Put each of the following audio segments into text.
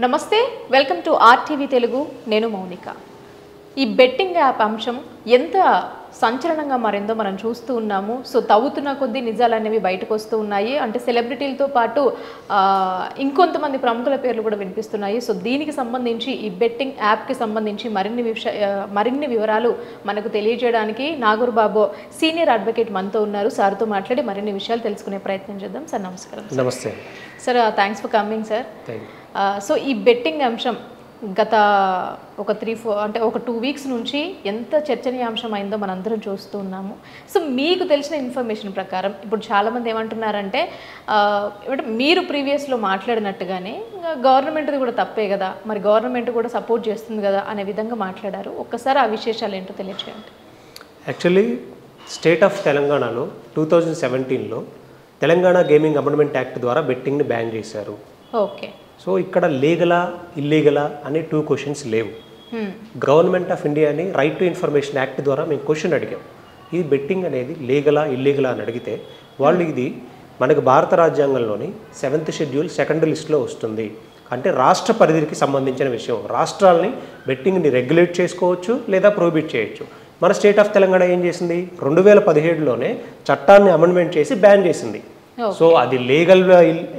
నమస్తే, welcome to RTV Telugu. నేను మౌనిక. ఈ బెట్టింగ్ యాప్ అంశం ఎంత సంచలనంగా మారిందో మనం చూస్తూ ఉన్నాము. సో తవ్వుతున్న కొద్దీ నిజాలు అనేవి బయటకు వస్తూ ఉన్నాయి. అంటే సెలబ్రిటీలతో పాటు ఇంకొంతమంది ప్రముఖుల పేర్లు కూడా వినిపిస్తున్నాయి. సో దీనికి సంబంధించి ఈ బెట్టింగ్ యాప్కి సంబంధించి మరిన్ని వివరాలు మనకు తెలియజేయడానికి నాగూర్ బాబు సీనియర్ అడ్వకేట్ మనతో ఉన్నారు. సార్తో మాట్లాడి మరిన్ని విషయాలు తెలుసుకునే ప్రయత్నం చేద్దాం. సార్ నమస్కారం. నమస్తే sir, thanks for coming sir. So ఈ బెట్టింగ్ అంశం గత ఒక 2 వీక్స్ నుంచి ఎంత చర్చనీయాంశం అయిందో మనందరం చూస్తూ ఉన్నాము. సో మీకు తెలిసిన ఇన్ఫర్మేషన్ ప్రకారం ఇప్పుడు చాలామంది ఏమంటున్నారంటే మీరు ప్రీవియస్లో మాట్లాడినట్టుగానే గవర్నమెంట్ది కూడా తప్పే కదా, మరి గవర్నమెంట్ కూడా సపోర్ట్ చేస్తుంది కదా అనే విధంగా మాట్లాడారు. ఒక్కసారి ఆ విశేషాలు ఏంటో తెలియజేయండి. యాక్చువల్లీ స్టేట్ ఆఫ్ తెలంగాణలో 2017లో తెలంగాణ గేమింగ్ అమెండ్మెంట్ యాక్ట్ ద్వారా బెట్టింగ్ని బ్యాన్ చేశారు. ఓకే. సో ఇక్కడ లీగలా ఇల్లీగలా అనే 2 క్వశ్చన్స్ లేవు. గవర్నమెంట్ ఆఫ్ ఇండియాని రైట్ టు ఇన్ఫర్మేషన్ యాక్ట్ ద్వారా మేము క్వశ్చన్ అడిగాం, ఇది బెట్టింగ్ అనేది లీగలా ఇల్లీగలా అని అడిగితే వాళ్ళు ఇది మనకు భారత రాజ్యాంగంలోని 7th షెడ్యూల్ 2nd లిస్ట్లో వస్తుంది, అంటే రాష్ట్ర పరిధికి సంబంధించిన విషయం. రాష్ట్రాలని బెట్టింగ్ని రెగ్యులేట్ చేసుకోవచ్చు లేదా ప్రొహిబిట్ చేయొచ్చు. మన స్టేట్ ఆఫ్ తెలంగాణ ఏం చేసింది, 2017లోనే చట్టాన్ని అమెండ్మెంట్ చేసి బ్యాన్ చేసింది. సో అది లీగల్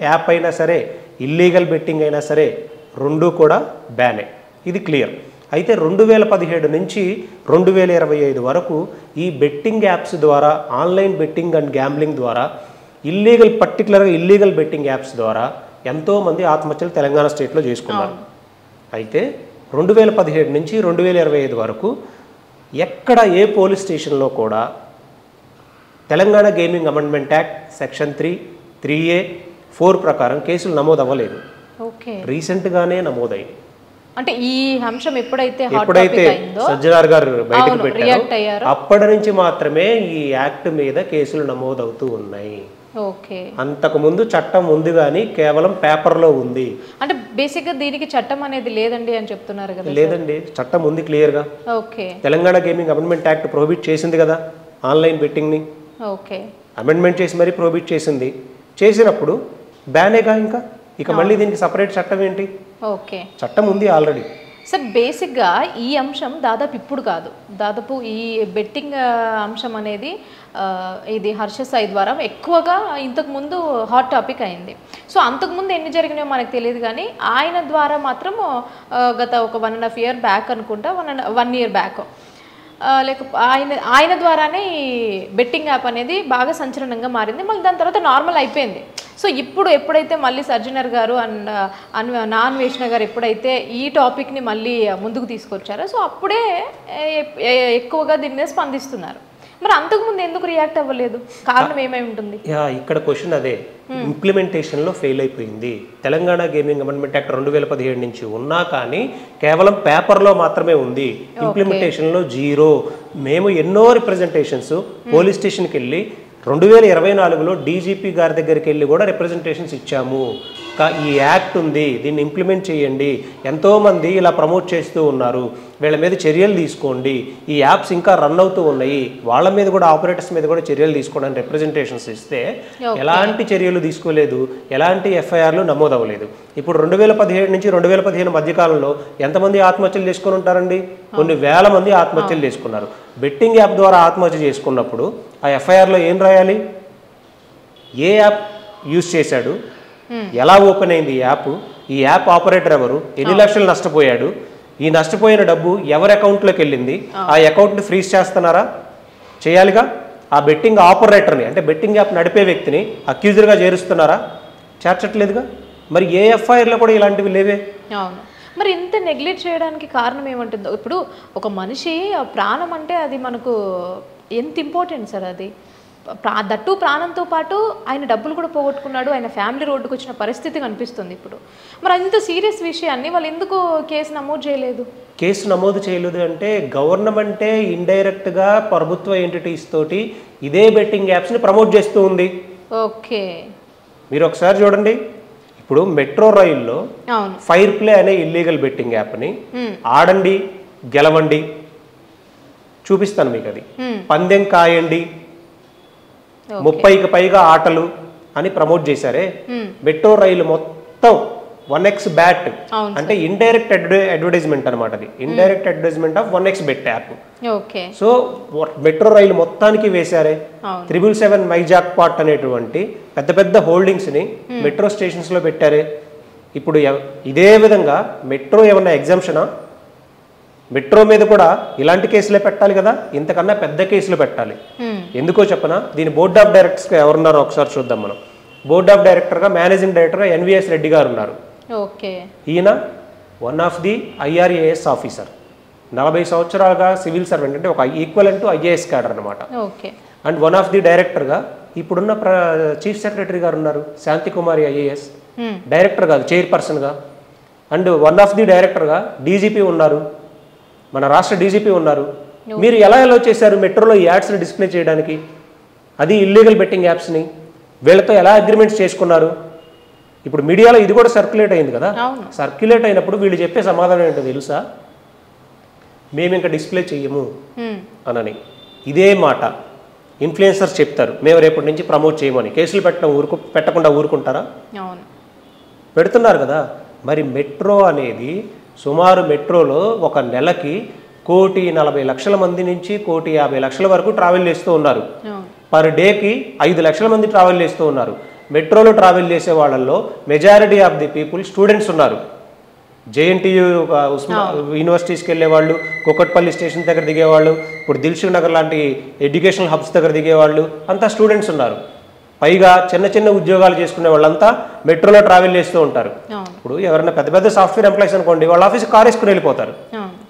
యాప్ అయినా సరే ఇల్లీగల్ బెట్టింగ్ అయినా సరే 2 కూడా బ్యానే, ఇది క్లియర్. అయితే 2017 నుంచి 2025 వరకు ఈ బెట్టింగ్ యాప్స్ ద్వారా, ఆన్లైన్ బెట్టింగ్ అండ్ గ్యాంబ్లింగ్ ద్వారా, పర్టికులర్గా ఇల్లీగల్ బెట్టింగ్ యాప్స్ ద్వారా ఎంతోమంది ఆత్మహత్యలు తెలంగాణ స్టేట్లో చేసుకున్నారు. అయితే 2017 నుంచి 2025 వరకు ఎక్కడ ఏ పోలీస్ స్టేషన్లో కూడా Telangana gaming amendment act section 3A 4 ప్రకారం కేసులు నమోదు అవ్వలేదు. రీసెంట్గానే నమోదైంది. అంటే ఈ అంశం ఎప్పుడైతే సజ్జనార్ గారు బయటకు పెట్టారు అప్పటి నుంచి మాత్రమే ఈ యాక్ట్ మీద కేసులు నమోదవుతూ ఉన్నాయి. అంతకు ముందు చట్టం ఉంది కానీ కేవలం పేపర్లో ఉంది. అంటే బేసిక్ గా దీనికి చట్టం అనేది లేదండి అని చెప్తున్నారు కదా. లేదండి, చట్టం ఉంది క్లియర్ గా. Telangana gaming amendment act prohibit చేసింది కదా ఆన్లైన్ బెట్టింగ్ ని. అమెండ్మెంట్ చేసి మరీ ప్రొహిబిట్ చేసింది. చేసినప్పుడు బ్యానేగా ఇక మళ్ళీ దీనికి సపరేట్ చట్టం ఏంటి? చట్టం ఉంది ఆల్రెడీ. సార్, బేసిక్గా ఈ అంశం దాదాపు ఇప్పుడు కాదు, దాదాపు ఈ బెట్టింగ్ అంశం అనేది ఇది హర్ష సాయి ద్వారా ఎక్కువగా ఇంతకుముందు హాట్ టాపిక్ అయింది. సో అంతకుముందు ఎన్ని జరిగినాయో మనకు తెలియదు కానీ ఆయన ద్వారా మాత్రం గత ఒక 1.5 year బ్యాక్ అనుకుంటా, 1 year బ్యాక్ ఆయన ద్వారానే ఈ బెట్టింగ్ యాప్ అనేది బాగా సంచలనంగా మారింది. మళ్ళీ దాని తర్వాత నార్మల్ అయిపోయింది. సో ఇప్పుడు ఎప్పుడైతే మళ్ళీ సజ్జనర్ గారు అండ్ అన్వేషణ గారు ఎప్పుడైతే ఈ టాపిక్ని మళ్ళీ ముందుకు తీసుకొచ్చారో సో అప్పుడే ఎక్కువగా దీని మీద స్పందిస్తున్నారు. మరి అంతకుముందు ఎందుకు రియాక్ట్ అవ్వలేదు? కారణం ఏమై ఉంటుంది? ఇక్కడ క్వశ్చన్ అదే, ఇంప్లిమెంటేషన్లో ఫెయిల్ అయిపోయింది. తెలంగాణ గేమింగ్ అమెండ్మెంట్ యాక్ట్ 2017 నుంచి ఉన్నా కానీ కేవలం పేపర్లో మాత్రమే ఉంది, ఇంప్లిమెంటేషన్లో 0. మేము ఎన్నో రిప్రజెంటేషన్స్ పోలీస్ స్టేషన్కి వెళ్ళి 2024లో డీజీపీ గారి దగ్గరికి వెళ్ళి కూడా రిప్రజెంటేషన్స్ ఇచ్చాము. ఈ యాక్ట్ ఉంది, దీన్ని ఇంప్లిమెంట్ చేయండి, ఎంతోమంది ఇలా ప్రమోట్ చేస్తూ ఉన్నారు, వీళ్ళ మీద చర్యలు తీసుకోండి, ఈ యాప్స్ ఇంకా రన్ అవుతూ ఉన్నాయి, వాళ్ళ మీద కూడా ఆపరేటర్స్ మీద కూడా చర్యలు తీసుకోండి అని రిప్రజెంటేషన్స్ ఇస్తే ఎలాంటి చర్యలు తీసుకోలేదు, ఎలాంటి ఎఫ్ఐఆర్లు నమోదు అవ్వలేదు. ఇప్పుడు 2017 నుంచి 2015 మధ్యకాలంలో ఎంతమంది ఆత్మహత్యలు చేసుకుని ఉంటారండి? కొన్ని వేల మంది ఆత్మహత్యలు చేసుకున్నారు. బెట్టింగ్ యాప్ ద్వారా ఆత్మహత్య చేసుకున్నప్పుడు ఆ ఎఫ్ఐఆర్లో ఏం రాయాలి? ఏ యాప్ యూజ్ చేశాడు, ఎలా ఓపెన్ అయింది ఈ యాప్ ఆపరేటర్ ఎవరు, ఎన్ని లక్షలు నష్టపోయాడు, ఈ నష్టపోయిన డబ్బు ఎవరి అకౌంట్లోకి వెళ్ళింది, ఆ అకౌంట్ని ఫ్రీజ్ చేస్తున్నారా? చేయాలిగా. ఆ బెట్టింగ్ ఆపరేటర్ని అంటే బెట్టింగ్ యాప్ నడిపే వ్యక్తిని అక్యూజర్గా చేరుస్తున్నారా? చేర్చట్లేదుగా. మరి ఏ ఎఫ్ఐఆర్లో కూడా ఇలాంటివి లేవే. మరి ఇంత నెగ్లెక్ట్ చేయడానికి కారణం ఏమంటుందో? ఇప్పుడు ఒక మనిషి ప్రాణం అంటే అది మనకు ఎంత ఇంపార్టెంట్ సార్. అది దట్టు ప్రాణంతో పాటు ఆయన డబ్బులు కూడా పోగొట్టుకున్నాడు, ఆయన ఫ్యామిలీ రోడ్డుకు వచ్చిన పరిస్థితి కనిపిస్తుంది ఇప్పుడు. మరి అంత సీరియస్ విషయాన్ని వాళ్ళు ఎందుకు కేసు నమోదు చేయలేదు? కేసు నమోదు చేయలేదు అంటే గవర్నమెంటే ఇండైరెక్ట్గా ప్రభుత్వ ఎంటిటీస్ తోటి ఇదే బెట్టింగ్ యాప్స్ని ప్రమోట్ చేస్తూ ఉంది. మీరు ఒకసారి చూడండి, ఇప్పుడు మెట్రో రైల్లో ఫైర్ ప్లే అనే ఇల్లీగల్ బెట్టింగ్ యాప్ని ఆడండి గెలవండి చూపిస్తాను మీకు, అది పందెం కాయండి 30కి పైగా ఆటలు అని ప్రమోట్ చేశారే. మెట్రో రైలు మొత్తం 1x బ్యాట్ అవును అంటే ఇండైరెక్ట్ అడ్వర్టైజ్మెంట్ అనమాట. అది indirect advertisement of 1x bet app. Okay. So metro rail మొత్తానికి వేశారే. అవును. 777 మైజాక్ పాట్ అనేటువంటి పెద్ద పెద్ద హోల్డింగ్స్ని మెట్రో స్టేషన్స్లో పెట్టారే. ఇప్పుడు ఇదే విధంగా మెట్రో ఏమన్నా ఎగ్జామ్షనా? మెట్రో మీద కూడా ఇలాంటి కేసులే పెట్టాలి కదా, ఇంతకన్నా పెద్ద కేసులు పెట్టాలి. ఎందుకో చెప్పనా? దీని బోర్డ్ ఆఫ్ డైరెక్టర్స్గా ఎవరున్నారో ఒకసారి చూద్దాం మనం. బోర్డ్ ఆఫ్ డైరెక్టర్గా మేనేజింగ్ డైరెక్టర్గా ఎన్విఎస్ రెడ్డి గారు ఉన్నారు. ఓకే. ఈయన one of the IRAS officer, 40 సంవత్సరాలుగా సివిల్ సర్వెంట్, అంటే ఒక ఈక్వలెంట్ టు IAS క్యాడర్ అనమాట. Okay. And one of the డైరెక్టర్గా ఇప్పుడున్న చీఫ్ సెక్రటరీ గారు ఉన్నారు, శాంతికుమారి IAS, డైరెక్టర్ కాదు చైర్పర్సన్గా. అండ్ వన్ ఆఫ్ ది డైరెక్టర్గా DGP ఉన్నారు, మన రాష్ట్ర DGP ఉన్నారు. మీరు ఎలా చేశారు మెట్రోలో ఈ యాడ్స్ని డిస్ప్లే చేయడానికి? అది ఇల్లీగల్ బెట్టింగ్ యాప్స్ని వీళ్ళతో ఎలా అగ్రిమెంట్స్ చేసుకున్నారు? ఇప్పుడు మీడియాలో ఇది కూడా సర్క్యులేట్ అయింది కదా. సర్క్యులేట్ అయినప్పుడు వీళ్ళు చెప్పే సమాధానం ఏంటో తెలుసా? మేము ఇంకా డిస్ప్లే చెయ్యము అనని. ఇదే మాట ఇన్ఫ్లుయెన్సర్స్ చెప్తారు, మేము రేపటి నుంచి ప్రమోట్ చేయమని. కేసులు పెట్టకుండా ఊరుకుంటారా? పెడుతున్నారు కదా. మరి మెట్రో అనేది సుమారు మెట్రోలో ఒక నెలకి 1,40,00,000 మంది నుంచి 1,50,00,000 వరకు ట్రావెల్ చేస్తూ ఉన్నారు. పర్ డేకి 5 లక్షల మంది ట్రావెల్ చేస్తూ ఉన్నారు. మెట్రోలో ట్రావెల్ చేసే వాళ్ళల్లో majority of the people students ఉన్నారు. JNTU యూనివర్సిటీస్కి వెళ్ళేవాళ్ళు, కుకట్పల్లి స్టేషన్ దగ్గర దిగేవాళ్ళు, ఇప్పుడు దిల్సుఖ్ నగర్ లాంటి ఎడ్యుకేషనల్ హబ్స్ దగ్గర దిగేవాళ్ళు అంతా స్టూడెంట్స్ ఉన్నారు. పైగా చిన్న చిన్న ఉద్యోగాలు చేసుకునే వాళ్ళంతా మెట్రోలో ట్రావెల్ చేస్తూ ఉంటారు. ఇప్పుడు ఎవరైనా పెద్ద పెద్ద సాఫ్ట్వేర్ ఎంప్లాయీస్ అనుకోండి, వాళ్ళ ఆఫీస్కి కార్ వేసుకుని వెళ్ళిపోతారు.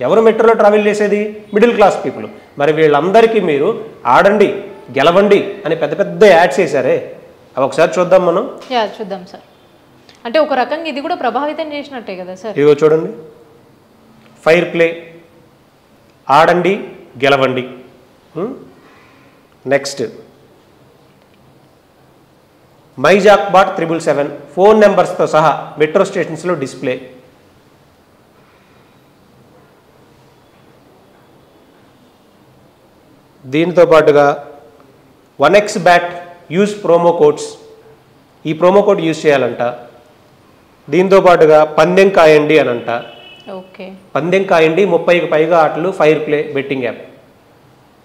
ఎవరు మెట్రోలో ట్రావెల్ చేసేది? Middle class people. మరి వీళ్ళందరికీ మీరు ఆడండి గెలవండి అని పెద్ద పెద్ద యాడ్స్ చేశారే, అవి ఒకసారి చూద్దాం మనం. చూద్దాం సార్. అంటే ఒక రకంగా ఇది కూడా ప్రభావితం చేసినట్టే కదా సార్. ఇదిగో చూడండి, ఫైర్ ప్లే, ఆడండి గెలవండి. నెక్స్ట్ మైజాక్ బాట్ 777 ఫోన్ నెంబర్స్తో సహా మెట్రో స్టేషన్స్లో డిస్ప్లే. దీనితో పాటుగా 1x bat use promo codes, ఈ ప్రోమో కోడ్ యూజ్ చేయాలంట. దీంతో పాటుగా పందెం కాయండి అనంట. ఓకే. పందెం కాయండి 30కి పైగా ఆటలు, ఫైర్ ప్లే బెట్టింగ్ యాప్.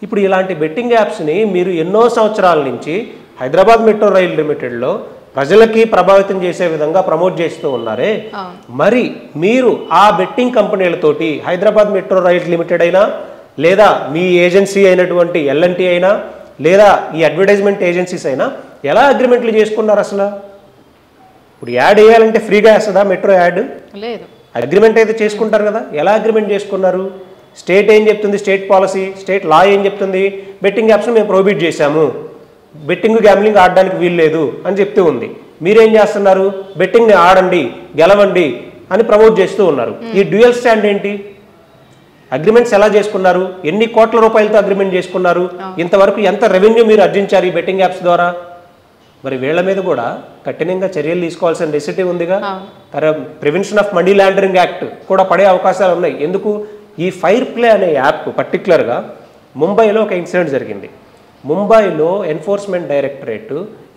ఇప్పుడు ఇలాంటి బెట్టింగ్ యాప్స్ని మీరు ఎన్నో సంవత్సరాల నుంచి హైదరాబాద్ మెట్రో రైల్ లిమిటెడ్లో ప్రజలకి ప్రభావితం చేసే విధంగా ప్రమోట్ చేస్తూ ఉన్నారే. మరి మీరు ఆ బెట్టింగ్ కంపెనీలతోటి హైదరాబాద్ మెట్రో రైల్ లిమిటెడ్ అయినా, లేదా మీ ఏజెన్సీ అయినటువంటి L&T అయినా, లేదా ఈ అడ్వర్టైజ్మెంట్ ఏజెన్సీస్ అయినా ఎలా అగ్రిమెంట్లు చేసుకున్నారు అసలు? ఇప్పుడు యాడ్ వేయాలంటే ఫ్రీగా వేస్తుందా మెట్రో యాడ్? లేదు. అగ్రిమెంట్ అయితే చేసుకుంటారు కదా. ఎలా అగ్రిమెంట్ చేసుకున్నారు? స్టేట్ ఏం చెప్తుంది? స్టేట్ పాలసీ, స్టేట్ లా ఏం చెప్తుంది? బెట్టింగ్ యాప్స్ని మేము ప్రొహిబిట్ చేశాము, బెట్టింగ్ గ్యామ్లింగ్ ఆడడానికి వీలు లేదు అని చెప్తూ ఉంది. మీరేం చేస్తున్నారు? బెట్టింగ్ని ఆడండి గెలవండి అని ప్రమోట్ చేస్తూ ఉన్నారు. ఈ డ్యూయల్ స్టాండ్ ఏంటి? అగ్రిమెంట్స్ ఎలా చేసుకున్నారు? ఎన్ని కోట్ల రూపాయలతో అగ్రిమెంట్ చేసుకున్నారు? ఇంతవరకు ఎంత రెవెన్యూ మీరు ఆర్జించారు ఈ బెట్టింగ్ యాప్స్ ద్వారా? మరి వీళ్ళ మీద కూడా కఠినంగా చర్యలు తీసుకోవాల్సిన నెసెసిటీ ఉందిగా. Prevention of money laundering act కూడా పడే అవకాశాలు ఉన్నాయి. ఎందుకు? ఈ ఫైర్ ప్లే అనే యాప్ పర్టికులర్గా ముంబైలో ఒక ఇన్సిడెంట్ జరిగింది. ముంబైలో ఎన్ఫోర్స్మెంట్ డైరెక్టరేట్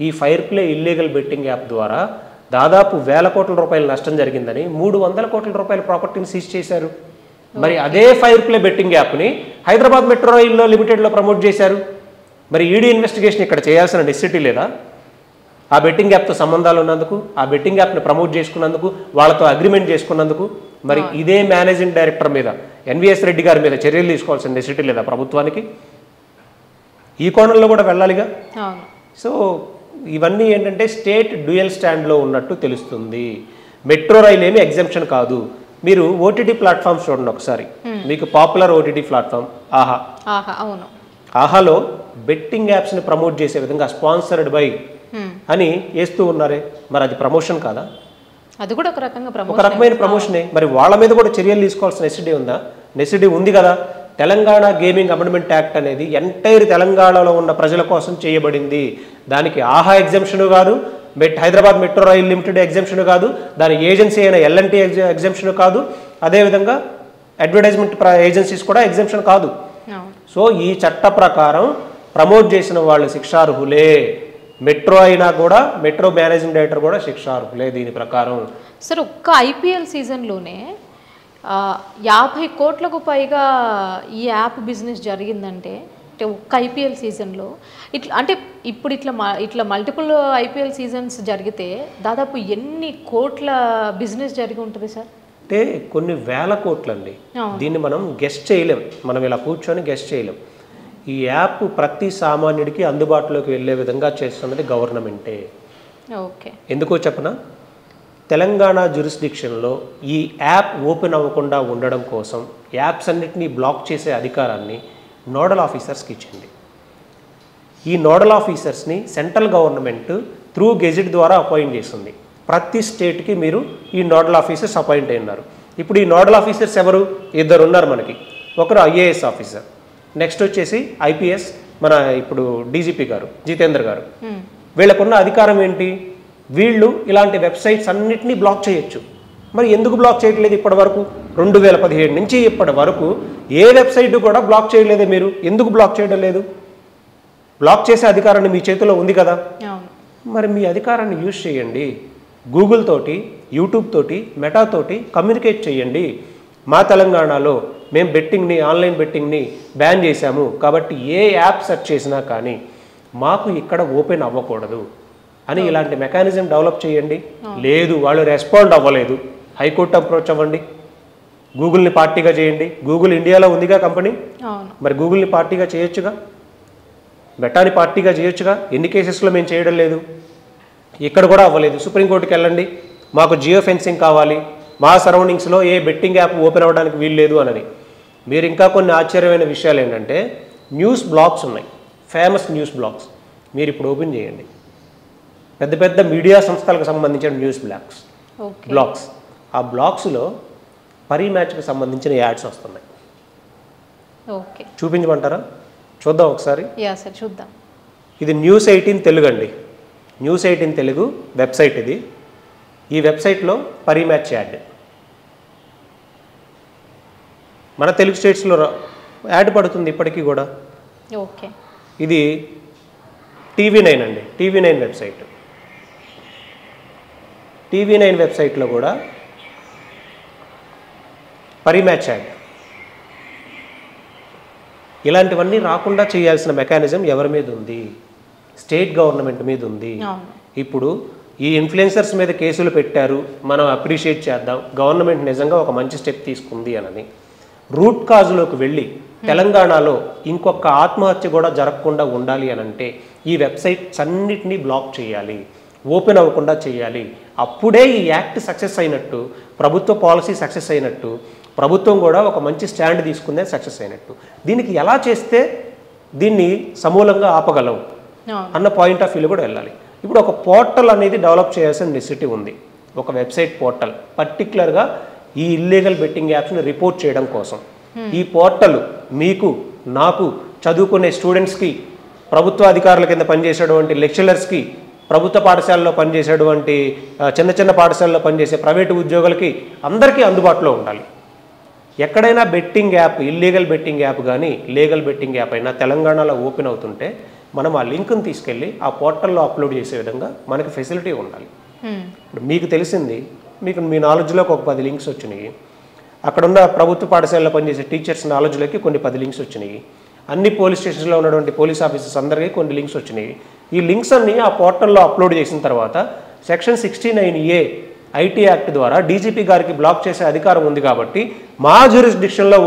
ఈ fire play illegal betting app ద్వారా దాదాపు 1,000 కోట్ల రూపాయల నష్టం జరిగిందని 300 కోట్ల రూపాయల ప్రాపర్టీని సీజ్ చేశారు. మరి అదే ఫైర్ ప్లే బెట్టింగ్ యాప్ని హైదరాబాద్ మెట్రో రైల్లో లిమిటెడ్లో ప్రమోట్ చేశారు. మరి ఈడీ ఇన్వెస్టిగేషన్ ఇక్కడ చేయాల్సిన నెసెసిటీ లేదా? ఆ బెట్టింగ్ యాప్తో సంబంధాలు ఉన్నందుకు, ఆ బెట్టింగ్ యాప్ని ప్రమోట్ చేసుకున్నందుకు, వాళ్ళతో అగ్రిమెంట్ చేసుకున్నందుకు మరి ఇదే మేనేజింగ్ డైరెక్టర్ మీద, ఎన్విఎస్ రెడ్డి గారి మీద చర్యలు తీసుకోవాల్సిన నెసెసిటీ లేదా ప్రభుత్వానికి? ఈ కోణంలో కూడా వెళ్ళాలిగా. సో ఇవన్నీ ఏంటంటే స్టేట్ డ్యూయల్ స్టాండ్లో ఉన్నట్టు తెలుస్తుంది. మెట్రో రైల్ ఏమి ఎగ్జామ్షన్ కాదు. మీరు ఓటీటీ ప్లాట్ఫామ్స్ చూడండి ఒకసారి. మీకు పాపులర్ ఓటీటీ ప్లాట్ఫామ్ ఆహా. అవును. ఆహాలో బెట్టింగ్ యాప్స్ని ప్రమోట్ చేసే విధంగా స్పాన్సర్డ్ బై అని వేస్తూ ఉన్నారే, మరి అది ప్రమోషన్ కాదా? అది కూడా ఒక రకమైన ప్రమోషనే. మరి వాళ్ళ మీద కూడా చర్యలు తీసుకోవాల్సిన నెసెసిటీ ఉందా? నెసెసిటీ ఉంది కదా. తెలంగాణ గేమింగ్ అమెండ్మెంట్ యాక్ట్ అనేది ఎంటైర్ తెలంగాణలో ఉన్న ప్రజల కోసం చేయబడింది. దానికి ఆహా ఎగ్జామ్షన్ కాదు, Hyderabad metro rail limited exemption కాదు, దాని ఏజెన్సీ అయిన L&T ఎగ్జామ్షన్ కాదు, అదేవిధంగా అడ్వర్టైజ్మెంట్ ఏజెన్సీస్ కూడా ఎగ్జామ్షన్ కాదు. సో ఈ చట్ట ప్రకారం ప్రమోట్ చేసిన వాళ్ళు శిక్షార్హులే. మెట్రో అయినా కూడా, మెట్రో మేనేజింగ్ డైరెక్టర్ కూడా శిక్షార్హులే దీని ప్రకారం. సార్ ఒక్క ఐపీఎల్ సీజన్లోనే 50 కోట్లకు పైగా ఈ యాప్ బిజినెస్ జరిగిందంటే అంటే ఒక్క ఐపీఎల్ సీజన్లో ఇట్లా అంటే ఇప్పుడు ఇట్లా మల్టిపుల్ ఐపీఎల్ సీజన్స్ జరిగితే దాదాపు ఎన్ని కోట్ల బిజినెస్ జరిగి ఉంటుంది సార్? అంటే కొన్ని వేల కోట్లండి. దీన్ని మనం గెస్ట్ చేయలేం, మనం ఇలా కూర్చొని గెస్ట్ చేయలేం. ఈ యాప్ ప్రతి సామాన్యుడికి అందుబాటులోకి వెళ్ళే విధంగా చేస్తున్నది గవర్నమెంటే. ఓకే, ఎందుకో చెప్పనా? తెలంగాణ జ్యూరిస్డిక్షన్లో ఈ యాప్ ఓపెన్ అవ్వకుండా ఉండడం కోసం యాప్స్ అన్నిటినీ బ్లాక్ చేసే అధికారాన్ని నోడల్ ఆఫీసర్స్కి ఇచ్చింది. ఈ నోడల్ ఆఫీసర్స్ని సెంట్రల్ గవర్నమెంట్ త్రూ గెజిట్ ద్వారా అపాయింట్ చేస్తుంది. ప్రతి స్టేట్కి మీరు ఈ నోడల్ ఆఫీసర్స్ అపాయింట్ అయినారు. ఇప్పుడు ఈ నోడల్ ఆఫీసర్స్ ఎవరు? ఇద్దరు ఉన్నారు మనకి. ఒకరు ఐఏఎస్ ఆఫీసర్, నెక్స్ట్ వచ్చేసి ఐపీఎస్ మన ఇప్పుడు డీజీపీ గారు జితేంద్ర గారు. వీళ్ళకున్న అధికారం ఏంటి? వీళ్ళు ఇలాంటి వెబ్సైట్స్ అన్నిటినీ బ్లాక్ చేయొచ్చు. మరి ఎందుకు బ్లాక్ చేయట్లేదు ఇప్పటి వరకు? 2017 నుంచి ఇప్పటి వరకు ఏ వెబ్సైట్ కూడా బ్లాక్ చేయలేదే మీరు. ఎందుకు బ్లాక్ చేయడం లేదు? బ్లాక్ చేసే అధికారాన్ని మీ చేతిలో ఉంది కదా. మరి మీ అధికారాన్ని యూజ్ చేయండి. గూగుల్ తోటి, యూట్యూబ్ తోటి, మెటా తోటి కమ్యూనికేట్ చేయండి. మా తెలంగాణలో మేము బెట్టింగ్ని, ఆన్లైన్ బెట్టింగ్ని బ్యాన్ చేశాము కాబట్టి ఏ యాప్ సెర్చ్ చేసినా కానీ మాకు ఇక్కడ ఓపెన్ అవ్వకూడదు అని ఇలాంటి మెకానిజం డెవలప్ చేయండి. లేదు, వాళ్ళు రెస్పాండ్ అవ్వలేదు, హైకోర్టు అప్రోచ్ అవ్వండి. గూగుల్ని పార్టీగా చేయండి. గూగుల్ ఇండియాలో ఉందిగా కంపెనీ, మరి గూగుల్ని పార్టీగా చేయొచ్చుగా, మెటాని పార్టీగా చేయొచ్చుగా. ఎన్ని కేసెస్లో మేము చేయడం లేదు, ఇక్కడ కూడా అవ్వలేదు. సుప్రీంకోర్టుకి వెళ్ళండి, మాకు జియో ఫెన్సింగ్ కావాలి, మా సరౌండింగ్స్లో ఏ బెట్టింగ్ యాప్ ఓపెన్ అవ్వడానికి వీల్లేదు అని. మీరు ఇంకా కొన్ని ఆశ్చర్యమైన విషయాలు ఏంటంటే న్యూస్ బ్లాగ్స్ ఉన్నాయి, ఫేమస్ న్యూస్ బ్లాగ్స్. మీరు ఇప్పుడు ఓపెన్ చేయండి, పెద్ద పెద్ద మీడియా సంస్థలకు సంబంధించిన న్యూస్ బ్లాగ్స్. ఆ బ్లాగ్స్లో పరీ మ్యాచ్కి సంబంధించిన యాడ్స్ వస్తున్నాయి. చూపించమంటారా? చూద్దాం ఒకసారి. చూద్దాం. ఇది న్యూస్ 18 తెలుగు అండి. న్యూస్ 18 తెలుగు వెబ్సైట్ ఇది. ఈ వెబ్సైట్లో పరీ మ్యాచ్ యాడ్ మన తెలుగు స్టేట్స్లో యాడ్ పడుతుంది ఇప్పటికీ కూడా. ఇది TV9 అండి, TV9 వెబ్సైట్. TV9 వెబ్సైట్లో కూడా పరీ మ్యాచ్ యాడ్. ఇలాంటివన్నీ రాకుండా చేయాల్సిన మెకానిజం ఎవరి మీద ఉంది? స్టేట్ గవర్నమెంట్ మీద ఉంది. ఇప్పుడు ఈ ఇన్ఫ్లుయెన్సర్స్ మీద కేసులు పెట్టారు, మనం అప్రిషియేట్ చేద్దాం, గవర్నమెంట్ నిజంగా ఒక మంచి స్టెప్ తీసుకుంది అని. రూట్ కాజులోకి వెళ్ళి తెలంగాణలో ఇంకొక ఆత్మహత్య కూడా జరగకుండా ఉండాలి అని అంటే ఈ వెబ్సైట్స్ అన్నిటినీ బ్లాక్ చేయాలి, ఓపెన్ అవ్వకుండా చేయాలి. అప్పుడే ఈ యాక్ట్ సక్సెస్ అయినట్టు, ప్రభుత్వ పాలసీ సక్సెస్ అయినట్టు, ప్రభుత్వం కూడా ఒక మంచి స్టాండ్ తీసుకుందే సక్సెస్ అయినట్టు. దీనికి ఎలా చేస్తే దీన్ని సమూలంగా ఆపగలం అన్న పాయింట్ ఆఫ్ వ్యూలో కూడా వెళ్ళాలి. ఇప్పుడు ఒక పోర్టల్ అనేది డెవలప్ చేయాల్సిన నెసిటీ ఉంది, ఒక వెబ్సైట్ పోర్టల్ పర్టికులర్గా ఈ ఇల్లీగల్ బెట్టింగ్ యాప్స్ని రిపోర్ట్ చేయడం కోసం. ఈ పోర్టల్ మీకు, నాకు, చదువుకునే స్టూడెంట్స్కి, ప్రభుత్వ అధికారుల కింద పనిచేసేటువంటి లెక్చరర్స్కి, ప్రభుత్వ పాఠశాలలో పనిచేసేటువంటి చిన్న చిన్న పాఠశాలలో పనిచేసే ప్రైవేటు ఉద్యోగులకి అందరికీ అందుబాటులో ఉండాలి. ఎక్కడైనా betting app, illegal betting app కానీ లీగల్ బెట్టింగ్ యాప్ అయినా తెలంగాణలో ఓపెన్ అవుతుంటే మనం ఆ లింక్ని తీసుకెళ్ళి ఆ పోర్టల్లో అప్లోడ్ చేసే విధంగా మనకి ఫెసిలిటీ ఉండాలి. ఇప్పుడు మీకు తెలిసింది, మీకు మీ నాలెడ్జ్లోకి ఒక 10 లింక్స్ వచ్చినాయి, అక్కడున్న ప్రభుత్వ పాఠశాలలో పనిచేసే టీచర్స్ నాలెడ్జ్లోకి కొన్ని 10 లింక్స్ వచ్చినాయి, అన్ని పోలీస్ స్టేషన్స్లో ఉన్నటువంటి పోలీస్ ఆఫీసర్స్ అందరికీ కొన్ని లింక్స్ వచ్చినాయి. ఈ లింక్స్ అన్ని ఆ పోర్టల్లో అప్లోడ్ చేసిన తర్వాత సెక్షన్ 69A ఐటీ యాక్ట్ ద్వారా డీజీపీ గారికి బ్లాక్ చేసే అధికారం ఉంది కాబట్టి మా జ్యూరిస్డిక్షన్లో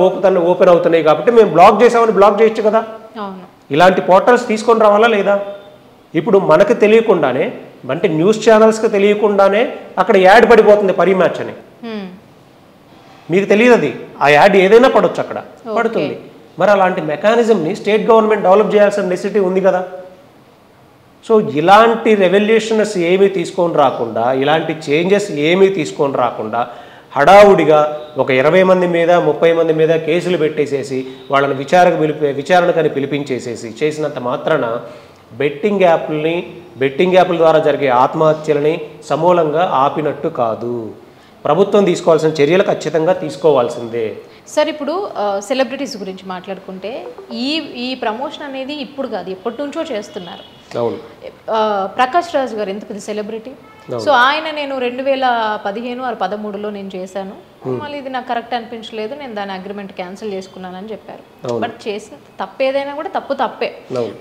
ఓపెన్ అవుతున్నాయి కాబట్టి మేము బ్లాక్ చేసామని బ్లాక్ చేయొచ్చు కదా. ఇలాంటి పోర్టల్స్ తీసుకొని రావాలా లేదా? ఇప్పుడు మనకు తెలియకుండానే, అంటే న్యూస్ ఛానల్స్కి తెలియకుండానే అక్కడ యాడ్ పడిపోతుంది పరీ మ్యాచ్ అని. మీకు తెలియదు, అది ఆ యాడ్ ఏదైనా పడవచ్చు, అక్కడ పడుతుంది. మరి అలాంటి మెకానిజంని స్టేట్ గవర్నమెంట్ డెవలప్ చేయాల్సిన నెసిటీ ఉంది కదా. సో ఇలాంటి రెవల్యూషన్స్ ఏమీ తీసుకొని రాకుండా, ఇలాంటి చేంజెస్ ఏమీ తీసుకొని రాకుండా హడావుడిగా ఒక 20 మంది మీద 30 మంది మీద కేసులు పెట్టేసేసి వాళ్ళని విచారణకని పిలిపించేసేసి చేసినంత మాత్రాన బెట్టింగ్ యాప్ల ద్వారా జరిగే ఆత్మహత్యలని సమూలంగా ఆపినట్టు కాదు. ప్రభుత్వం తీసుకోవాల్సిన చర్యలు ఖచ్చితంగా తీసుకోవాల్సిందే. సార్, ఇప్పుడు సెలబ్రిటీస్ గురించి మాట్లాడుకుంటే ఈ ప్రమోషన్ అనేది ఇప్పుడు కాదు, ఎప్పటి నుంచో చేస్తున్నారు. అవును. ప్రకాష్ రాజ్ గారు ఎంత పెద్ద సెలబ్రిటీ. సో ఆయన నేను 2015 ఆర్ 13లో నేను చేశాను, మళ్ళీ ఇది నాకు కరెక్ట్ అనిపించలేదు, నేను దాని అగ్రిమెంట్ క్యాన్సిల్ చేసుకున్నానని చెప్పారు. బట్ చేసిన తప్పు ఏదైనా కూడా తప్పే.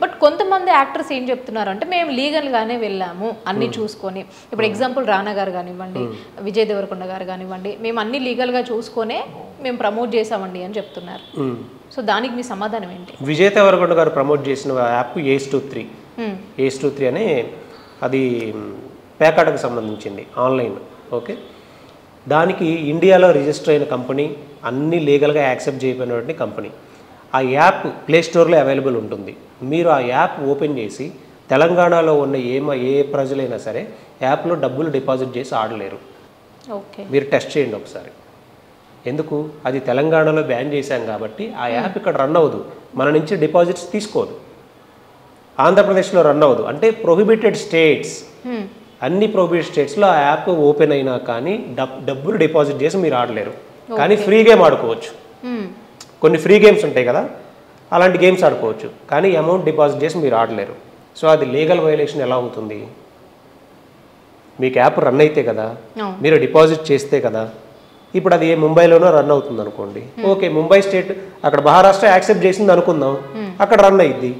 బట్ కొంతమంది యాక్టర్స్ ఏం చెప్తున్నారు అంటే మేము లీగల్ గానే వెళ్ళాము అన్ని చూసుకొని. ఇప్పుడు ఎగ్జాంపుల్ రానా గారు కానివ్వండి, విజయ్ దేవరకొండ గారు కానివ్వండి, మేము అన్ని లీగల్ గా చూసుకొనే మేము ప్రమోట్ చేసామండి అని చెప్తున్నారు. సో దానికి మీ సమాధానం ఏంటి? విజయ్ దేవరకొండ గారు ప్రమోట్ చేసిన యాప్ ఏస్23. ఏస్23 అనే అది పేకాటకు సంబంధించింది ఆన్లైన్. ఓకే, దానికి ఇండియాలో రిజిస్టర్ అయిన కంపెనీ, అన్ని లీగల్గా యాక్సెప్ట్ చేయబడినటువంటి కంపెనీ. ఆ యాప్ ప్లే స్టోర్లో అవైలబుల్ ఉంటుంది. మీరు ఆ యాప్ ఓపెన్ చేసి తెలంగాణలో ఉన్న ఏ ప్రజలైనా సరే యాప్లో డబ్బులు డిపాజిట్ చేసి ఆడలేరు. ఓకే, మీరు టెస్ట్ చేయండి ఒకసారి. ఎందుకు? అది తెలంగాణలో బ్యాన్ చేశాం కాబట్టి ఆ యాప్ ఇక్కడ రన్ అవ్వదు, మన నుంచి డిపాజిట్స్ తీసుకోదు. ఆంధ్రప్రదేశ్లో రన్ అవ్వదు, అంటే ప్రొహిబిటెడ్ స్టేట్స్, అన్ని ప్రొహిబిటెడ్ స్టేట్స్లో ఆ యాప్ ఓపెన్ అయినా కానీ డబ్బులు డిపాజిట్ చేసి మీరు ఆడలేరు. కానీ ఫ్రీ గేమ్ ఆడుకోవచ్చు. కొన్ని ఫ్రీ గేమ్స్ ఉంటాయి కదా, అలాంటి గేమ్స్ ఆడుకోవచ్చు, కానీ అమౌంట్ డిపాజిట్ చేసి మీరు ఆడలేరు. సో అది లీగల్ వైలేషన్ ఎలా అవుతుంది? మీకు యాప్ రన్ అయితే కదా, మీరు డిపాజిట్ చేస్తే కదా. ఇప్పుడు అది ముంబైలోనో రన్ అవుతుంది అనుకోండి, ఓకే, ముంబై స్టేట్ అక్కడ మహారాష్ట్ర యాక్సెప్ట్ చేసింది అనుకుందాం, అక్కడ రన్ అయ్యిద్ది.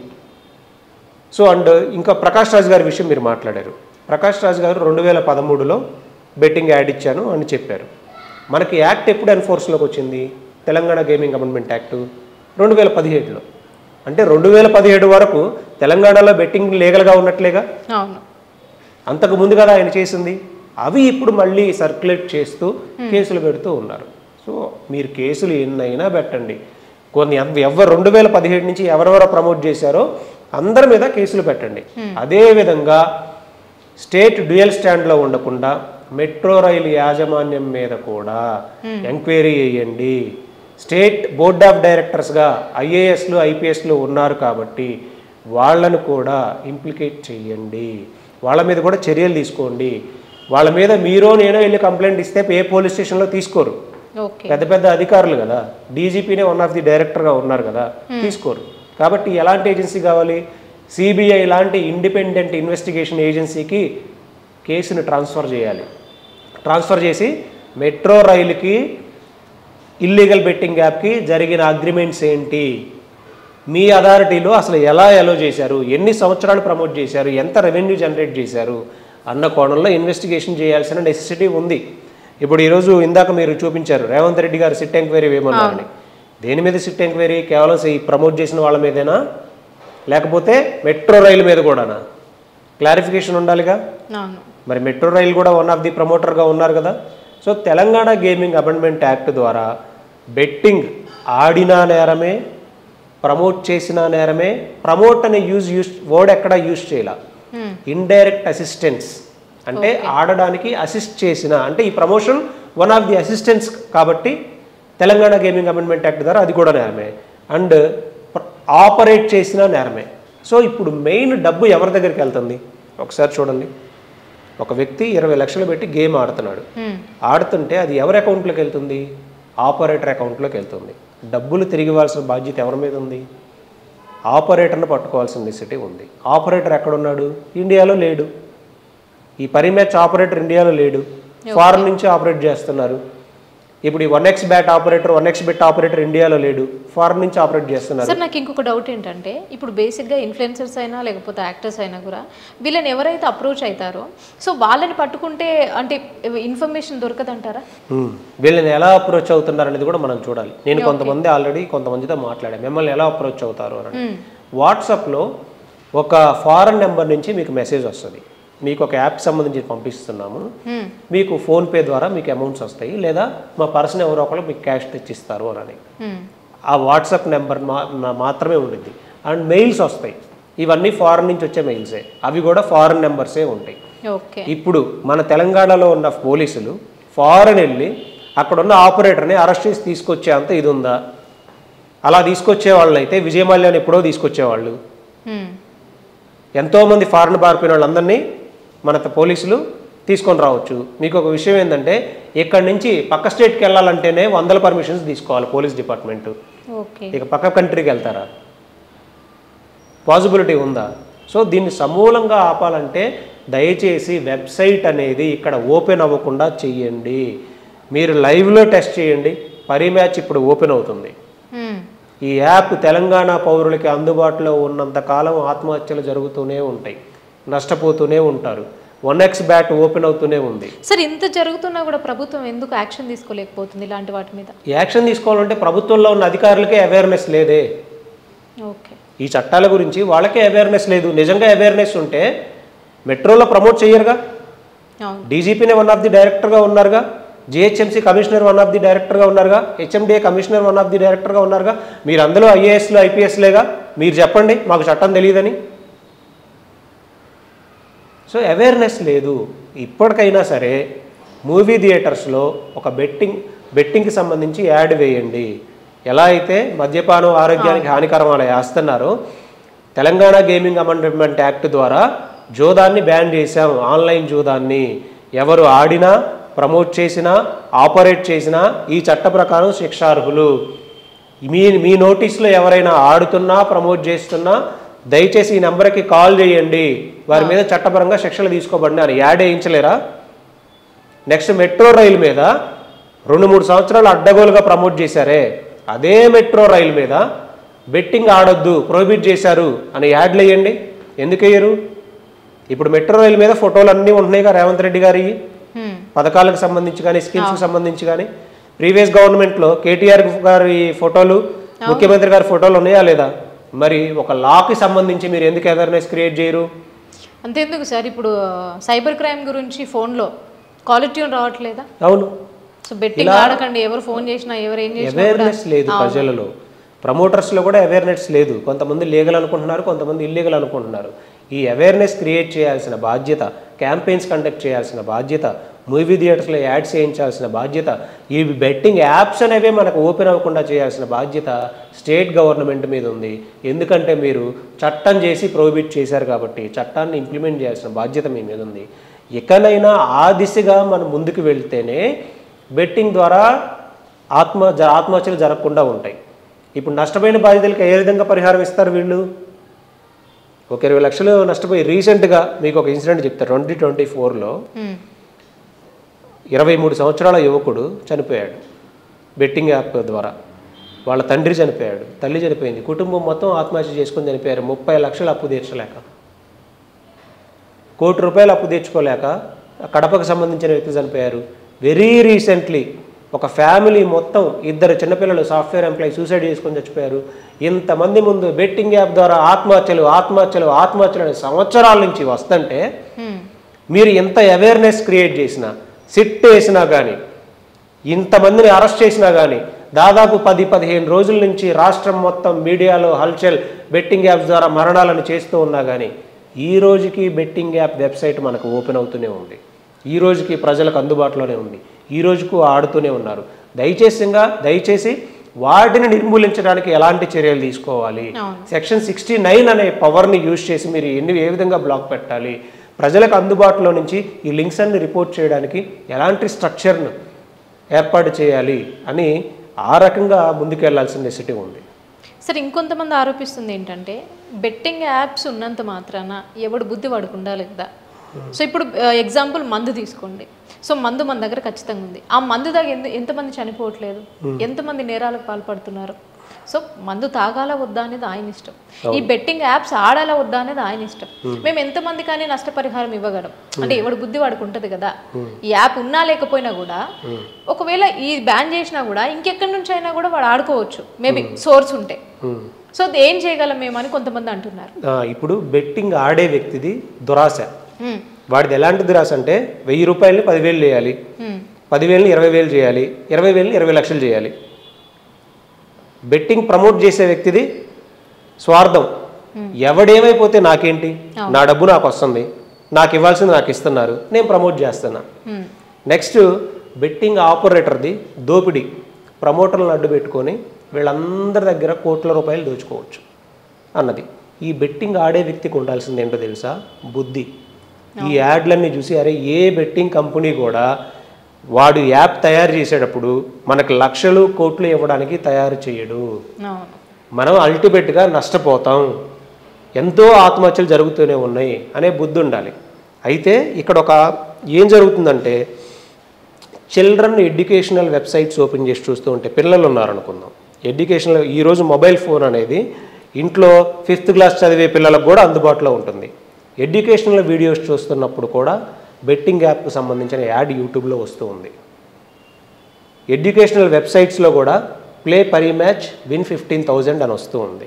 సో అండ్ ఇంకా ప్రకాష్ రాజ్ గారి విషయం మీరు మాట్లాడారు. ప్రకాష్ రాజ్ గారు 2013లో బెట్టింగ్ యాడ్ ఇచ్చాను అని చెప్పారు. మనకి యాక్ట్ ఎప్పుడు ఎన్ఫోర్స్లోకి వచ్చింది? తెలంగాణ గేమింగ్ అమెండ్మెంట్ యాక్ట్ 2017లో. అంటే 2017 వరకు తెలంగాణలో బెట్టింగ్ లీగల్గా ఉన్నట్లేగా. అంతకు ముందు కదా ఆయన చేసింది. అవి ఇప్పుడు మళ్ళీ సర్క్యులేట్ చేస్తూ కేసులు పెడుతూ ఉన్నారు. సో మీరు కేసులు ఎన్నైనా పెట్టండి, కొన్ని ఎవరు 2017 నుంచి ఎవరెవరో ప్రమోట్ చేశారో అందరి మీద కేసులు పెట్టండి. అదేవిధంగా స్టేట్ డ్యూయల్ స్టాండ్లో ఉండకుండా మెట్రో రైలు యాజమాన్యం మీద కూడా ఎంక్వైరీ చేయండి. స్టేట్ బోర్డ్ ఆఫ్ డైరెక్టర్స్గా ఐఏఎస్లు ఐపీఎస్లు ఉన్నారు కాబట్టి వాళ్ళను కూడా ఇంప్లికేట్ చేయండి, వాళ్ళ మీద కూడా చర్యలు తీసుకోండి. వాళ్ళ మీద మీరో నేనో వెళ్ళి కంప్లైంట్ ఇస్తే ఏ పోలీస్ స్టేషన్లో తీసుకోరు, పెద్ద పెద్ద అధికారులు కదా, డీజీపీనే వన్ ఆఫ్ ది డైరెక్టర్గా ఉన్నారు కదా, తీసుకోరు. కాబట్టి ఎలాంటి ఏజెన్సీ కావాలి? సిబిఐ లాంటి ఇండిపెండెంట్ ఇన్వెస్టిగేషన్ ఏజెన్సీకి కేసును ట్రాన్స్ఫర్ చేయాలి. ట్రాన్స్ఫర్ చేసి మెట్రో రైలుకి ఇల్లీగల్ బెట్టింగ్ యాప్కి జరిగిన అగ్రిమెంట్స్ ఏంటి, మీ అథారిటీలో అసలు ఎలా అలో చేశారు, ఎన్ని సంవత్సరాలు ప్రమోట్ చేశారు, ఎంత రెవెన్యూ జనరేట్ చేశారు అన్న కోణంలో ఇన్వెస్టిగేషన్ చేయాల్సిన నెసెసిటీ ఉంది. ఇప్పుడు ఈరోజు ఇందాక మీరు చూపించారు రేవంత్ రెడ్డి గారు సిట్ ఎంక్వైరీ వేయమన్నారని. దేని మీద సిట్ ఎంక్వైరీ? కేవలం ప్రమోట్ చేసిన వాళ్ళ మీదేనా, లేకపోతే మెట్రో రైలు మీద కూడానా? క్లారిఫికేషన్ ఉండాలిగా. మరి మెట్రో రైలు కూడా వన్ ఆఫ్ ది ప్రమోటర్గా ఉన్నారు కదా. So Telangana gaming amendment act ద్వారా బెట్టింగ్ ఆడినా నేరమే, ప్రమోట్ చేసిన నేరమే. ప్రమోట్ అనే యూజ్ వర్డ్ ఎక్కడా యూజ్ చేయాల. ఇండైరెక్ట్ అసిస్టెన్స్ అంటే ఆడడానికి అసిస్ట్ చేసిన, అంటే ఈ promotion one of the assistance కాబట్టి తెలంగాణ గేమింగ్ అమెండ్మెంట్ యాక్ట్ ద్వారా అది కూడా నేరమే. అండ్ ఆపరేట్ చేసిన నేరమే. సో ఇప్పుడు మెయిన్ డబ్బు ఎవరి దగ్గరికి వెళ్తుంది ఒకసారి చూడండి. ఒక వ్యక్తి 20 లక్షలు పెట్టి గేమ్ ఆడుతున్నాడు. ఆడుతుంటే అది ఎవరి అకౌంట్లోకి వెళ్తుంది? ఆపరేటర్ అకౌంట్లోకి వెళ్తుంది. డబ్బులు తిరిగి ఇవ్వాల్సిన బాధ్యత ఎవరి మీద ఉంది? ఆపరేటర్ను పట్టుకోవాల్సిన నెసిటీ ఉంది. ఆపరేటర్ ఎక్కడున్నాడు? ఇండియాలో లేడు. ఈ పరిమ్యాచ్ ఆపరేటర్ ఇండియాలో లేడు, ఫారెన్ నుంచి ఆపరేట్ చేస్తున్నారు. ఇప్పుడు ఈ 1x bat operator 1x bet operator ఇండియాలో లేడు, ఫారెన్ నుంచి ఆపరేట్ చేస్తున్నారు. సార్ నాకు ఇంకొక డౌట్ ఏంటంటే, ఇప్పుడు బేసిక్గా ఇన్ఫ్లుయెన్సర్స్ అయినా లేకపోతే యాక్టర్స్ అయినా కూడా వీళ్ళని ఎవరైతే అప్రోచ్ అవుతారో సో వాళ్ళని పట్టుకుంటే అంటే ఇన్ఫర్మేషన్ దొరకదంటారా? వీళ్ళని ఎలా అప్రోచ్ అవుతున్నారు అనేది కూడా మనం చూడాలి. నేను కొంతమంది ఆల్రెడీ కొంతమందితో మాట్లాడాను, మిమ్మల్ని ఎలా అప్రోచ్ అవుతారు అని. వాట్సాప్లో ఒక ఫారెన్ నెంబర్ నుంచి మీకు మెసేజ్ వస్తుంది, మీకు ఒక యాప్ సంబంధించి పంపిస్తున్నాము, మీకు ఫోన్పే ద్వారా మీకు అమౌంట్స్ వస్తాయి, లేదా మా పర్సన్ ఎవరో ఒకరు మీకు క్యాష్ తెచ్చిస్తారు అని. ఆ వాట్సాప్ నెంబర్ మాత్రమే ఉంటుంది. అండ్ మెయిల్స్ వస్తాయి, ఇవన్నీ ఫారెన్ నుంచి వచ్చే మెయిల్సే, అవి కూడా ఫారెన్ నెంబర్సే ఉంటాయి. ఇప్పుడు మన తెలంగాణలో ఉన్న పోలీసులు ఫారెన్ వెళ్ళి అక్కడున్న ఆపరేటర్ని అరెస్ట్ చేసి తీసుకొచ్చే అంత ఇది ఉందా? అలా తీసుకొచ్చే వాళ్ళు అయితే విజయమాల్యాన్ని ఎప్పుడో తీసుకొచ్చేవాళ్ళు. ఎంతోమంది ఫారెన్ పారిపోయిన వాళ్ళందరినీ మన పోలీసులు తీసుకొని రావచ్చు. మీకు ఒక విషయం ఏంటంటే, ఇక్కడి నుంచి పక్క స్టేట్కి వెళ్ళాలంటేనే 100 పర్మిషన్స్ తీసుకోవాలి పోలీస్ డిపార్ట్మెంటు. ఇక పక్క కంట్రీకి వెళ్తారా? పాసిబిలిటీ ఉందా? సో దీన్ని సమూలంగా ఆపాలంటే దయచేసి వెబ్సైట్ అనేది ఇక్కడ ఓపెన్ అవ్వకుండా చెయ్యండి. మీరు లైవ్లో టెస్ట్ చేయండి. పరిమ్యాచ్ ఇప్పుడు ఓపెన్ అవుతుంది. ఈ యాప్ తెలంగాణ పౌరులకి అందుబాటులో ఉన్నంత కాలం ఆత్మహత్యలు జరుగుతూనే ఉంటాయి, నష్టపోతూనే ఉంటారు. 1x బ్యాట్ ఓపెన్ అవుతూనే ఉంది. సార్ ఇంత జరుగుతున్నా కూడా ప్రభుత్వం ఎందుకు యాక్షన్ తీసుకోలేకపోతుంది ఇలాంటి వాటి మీద? యాక్షన్ తీసుకోవాలంటే ప్రభుత్వంలో ఉన్న అధికారులకే అవేర్నెస్ లేదే. ఓకే, ఈ చట్టాల గురించి వాళ్ళకే అవేర్నెస్ లేదు. నిజంగా అవేర్నెస్ ఉంటే మెట్రోలో ప్రమోట్ చేయరుగా. డీజీపీనే వన్ ఆఫ్ ది డైరెక్టర్గా ఉన్నారుగా, GHMC commissioner one of the డైరెక్టర్గా ఉన్నారుగా, HMDA commissioner one of the డైరెక్టర్గా ఉన్నారుగా. మీరు అందరూ ఐఏఎస్లు ఐపీఎస్లేగా. మీరు చెప్పండి మాకు చట్టం తెలియదని. సో అవేర్నెస్ లేదు. ఇప్పటికైనా సరే మూవీ థియేటర్స్లో ఒక బెట్టింగ్కి సంబంధించి యాడ్ వేయండి. ఎలా అయితే మద్యపానం ఆరోగ్యానికి హానికరం అలా వేస్తున్నారో, తెలంగాణ గేమింగ్ అమెండ్మెంట్ యాక్ట్ ద్వారా జూదాన్ని బ్యాన్ చేశాం. ఆన్లైన్ జూదాన్ని ఎవరు ఆడినా, ప్రమోట్ చేసినా, ఆపరేట్ చేసినా ఈ చట్ట ప్రకారం శిక్షార్హులు. మీ నోటీస్లో ఎవరైనా ఆడుతున్నా, ప్రమోట్ చేస్తున్నా దయచేసి ఈ నెంబర్కి కాల్ చేయండి, వారి మీద చట్టపరంగా శిక్షలు తీసుకోబడిన అని యాడ్ వేయించలేరా? నెక్స్ట్ మెట్రో రైలు మీద 2-3 సంవత్సరాలు అడ్డగోలుగా ప్రమోట్ చేశారే, అదే మెట్రో రైలు మీద బెట్టింగ్ ఆడొద్దు, ప్రోహిబిట్ చేశారు అని యాడ్లు వేయండి. ఎందుకు వేయరు? ఇప్పుడు మెట్రో రైలు మీద ఫోటోలు అన్నీ ఉంటున్నాయిగా రేవంత్ రెడ్డి గారి పథకాలకు సంబంధించి కానీ, స్కీమ్స్కి సంబంధించి కానీ. ప్రీవియస్ గవర్నమెంట్లో కేటీఆర్ గారి ఫోటోలు, ముఖ్యమంత్రి గారి ఫోటోలు ఉన్నాయా లేదా? మరి ఒక లాకి సంబంధించి మీరు ఎందుకు అవేర్నెస్ క్రియేట్ చేయరు? అంతేందుకు సార్, ఇప్పుడు సైబర్ క్రైమ్ గురించి ఫోన్లో కాల్ ట్యూన్ రావట్లేదా? అవును. సో బెట్టింగ్ ఆడకండి, ఎవరు ఫోన్ చేసినా, ఎవరు ఏం చేసినా అవేర్నెస్ లేదు ప్రజలలో. ప్రమోటర్స్లో కూడా అవేర్నెస్ లేదు. కొంతమంది లీగల్ అనుకుంటున్నారు, కొంతమంది ఇల్లీగల్ అనుకుంటున్నారు. ఈ అవేర్నెస్ క్రియేట్ చేయాల్సిన బాధ్యత, క్యాంపెయిన్స్ కండక్ట్ చేయాల్సిన బాధ్యత, మూవీ థియేటర్స్లో యాడ్స్ చేయించాల్సిన బాధ్యత, ఈ బెట్టింగ్ యాప్స్ అనేవి మనకు ఓపెన్ అవ్వకుండా చేయాల్సిన బాధ్యత స్టేట్ గవర్నమెంట్ మీద ఉంది. ఎందుకంటే మీరు చట్టం చేసి ప్రోహిబిట్ చేశారు కాబట్టి చట్టాన్ని ఇంప్లిమెంట్ చేయాల్సిన బాధ్యత మీ మీద ఉంది. ఎక్కడైనా ఆ దిశగా మనం ముందుకు వెళ్తేనే బెట్టింగ్ ద్వారా ఆత్మహత్యలు జరగకుండా ఉంటాయి. ఇప్పుడు నష్టపోయిన బాధితులకు ఏ విధంగా పరిహారం ఇస్తారు వీళ్ళు? ఒక 20 లక్షలు నష్టపోయి రీసెంట్గా మీకు ఒక ఇన్సిడెంట్ చెప్తారు. 2024లో 23 సంవత్సరాల యువకుడు చనిపోయాడు బెట్టింగ్ యాప్ ద్వారా. వాళ్ళ తండ్రి చనిపోయాడు, తల్లి చనిపోయింది, కుటుంబం మొత్తం ఆత్మహత్య చేసుకొని చనిపోయారు. 30 లక్షలు అప్పు తీర్చలేక, ₹1 కోటి అప్పు తీర్చుకోలేక కడపకు సంబంధించిన వ్యక్తి చనిపోయారు. వెరీ రీసెంట్లీ ఒక ఫ్యామిలీ మొత్తం 2 చిన్నపిల్లలు సాఫ్ట్వేర్ ఎంప్లాయీ సూసైడ్ చేసుకొని చచ్చిపోయారు. ఇంతమంది ముందు బెట్టింగ్ యాప్ ద్వారా ఆత్మహత్యలు అనే సంవత్సరాల నుంచి వస్తుంటే మీరు ఎంత అవేర్నెస్ క్రియేట్ చేసినా, సిట్ వేసినా కానీ, ఇంతమందిని అరెస్ట్ చేసినా కానీ, దాదాపు 10-15 రోజుల నుంచి రాష్ట్రం మొత్తం మీడియాలో హల్చల్ బెట్టింగ్ యాప్స్ ద్వారా మరణాలను చేస్తూ ఉన్నా కానీ ఈ రోజుకి బెట్టింగ్ యాప్ వెబ్సైట్ మనకు ఓపెన్ అవుతూనే ఉంది. ఈ రోజుకి ప్రజలకు అందుబాటులోనే ఉంది. ఈ రోజుకు ఆడుతూనే ఉన్నారు. దయచేసి వాటిని నిర్మూలించడానికి ఎలాంటి చర్యలు తీసుకోవాలి, సెక్షన్ 69 అనే పవర్ని యూజ్ చేసి మీరు ఏ విధంగా బ్లాక్ పెట్టాలి, ప్రజలకు అందుబాటులో నుంచి ఈ లింక్స్ అన్ని రిపోర్ట్ చేయడానికి ఎలాంటి స్ట్రక్చర్ను ఏర్పాటు చేయాలి అని ఆ రకంగా ముందుకెళ్లాల్సిన నెసిటీ ఉంది. సార్ ఇంకొంతమంది ఆరోపిస్తుంది ఏంటంటే బెట్టింగ్ యాప్స్ ఉన్నంత మాత్రాన ఎవడు బుద్ధి వాడుకు ఉండాలి కదా. సో ఇప్పుడు ఎగ్జాంపుల్ మందు తీసుకోండి. సో మందు మన దగ్గర ఖచ్చితంగా ఉంది. ఆ మందు దాకా ఎంతమంది చనిపోవట్లేదు, ఎంతమంది నేరాలకు పాల్పడుతున్నారు. సో మందు తాగాలా వద్దా అనేది ఆయన ఇష్టం, ఈ బెట్టింగ్ యాప్స్ ఆడాలా వద్దా అనేది ఆయన ఇష్టం. మేము ఎంతమంది కానీ నష్టపరిహారం ఇవ్వగలం అంటే ఎవడు బుద్ధి వాడికి ఉంటుంది కదా. ఈ యాప్ ఉన్నా లేకపోయినా కూడా ఒకవేళ ఈ బ్యాన్ చేసినా కూడా ఇంకెక్కడి నుంచి అయినా కూడా వాడు ఆడుకోవచ్చు, మేబీ సోర్స్ ఉంటే. సో ఏం చేయగలం మేము అని కొంతమంది అంటున్నారు. ఇప్పుడు బెట్టింగ్ ఆడే వ్యక్తిది దురాశ. వాడిది ఎలాంటి దురాశ అంటే ₹1000 10,000 చేయాలి, 10,000 20,000 చేయాలి, 20,000 20 లక్షలు చేయాలి. బెట్టింగ్ ప్రమోట్ చేసే వ్యక్తిది స్వార్థం. ఎవడేమైపోతే నాకేంటి, నా డబ్బు నాకు వస్తుంది, నాకు ఇవ్వాల్సింది నాకు ఇస్తున్నారు, నేను ప్రమోట్ చేస్తున్నా. నెక్స్ట్ బెట్టింగ్ ఆపరేటర్ది దోపిడీ. ప్రమోటర్లను అడ్డు పెట్టుకొని వీళ్ళందరి దగ్గర కోట్ల రూపాయలు దోచుకోవచ్చు అన్నది. ఈ బెట్టింగ్ ఆడే వ్యక్తికి ఉండాల్సింది ఏంటో తెలుసా? బుద్ధి. ఈ యాడ్లన్నీ చూసి అరే ఏ బెట్టింగ్ కంపెనీ కూడా వాడు యాప్ తయారు చేసేటప్పుడు మనకు లక్షలు కోట్లు ఇవ్వడానికి తయారు చేయడు. మనం అల్టిమేట్గా నష్టపోతాం. ఎంతో ఆత్మహత్యలు జరుగుతూనే ఉన్నాయి అనే బుద్ధి ఉండాలి. అయితే ఇక్కడ ఏం జరుగుతుందంటే చిల్డ్రన్ ఎడ్యుకేషనల్ వెబ్సైట్స్ ఓపెన్ చేసి చూస్తూ ఉంటే పిల్లలు ఉన్నారనుకుందాం, ఎడ్యుకేషనల్ ఈరోజు మొబైల్ ఫోన్ అనేది ఇంట్లో 5th క్లాస్ చదివే పిల్లలకు కూడా అందుబాటులో ఉంటుంది. ఎడ్యుకేషనల్ వీడియోస్ చూస్తున్నప్పుడు కూడా బెట్టింగ్ యాప్కు సంబంధించిన యాడ్ యూట్యూబ్లో వస్తూ ఉంది. ఎడ్యుకేషనల్ వెబ్సైట్స్లో కూడా ప్లే పరీ మ్యాచ్ విన్ 15,000 అని వస్తూ ఉంది,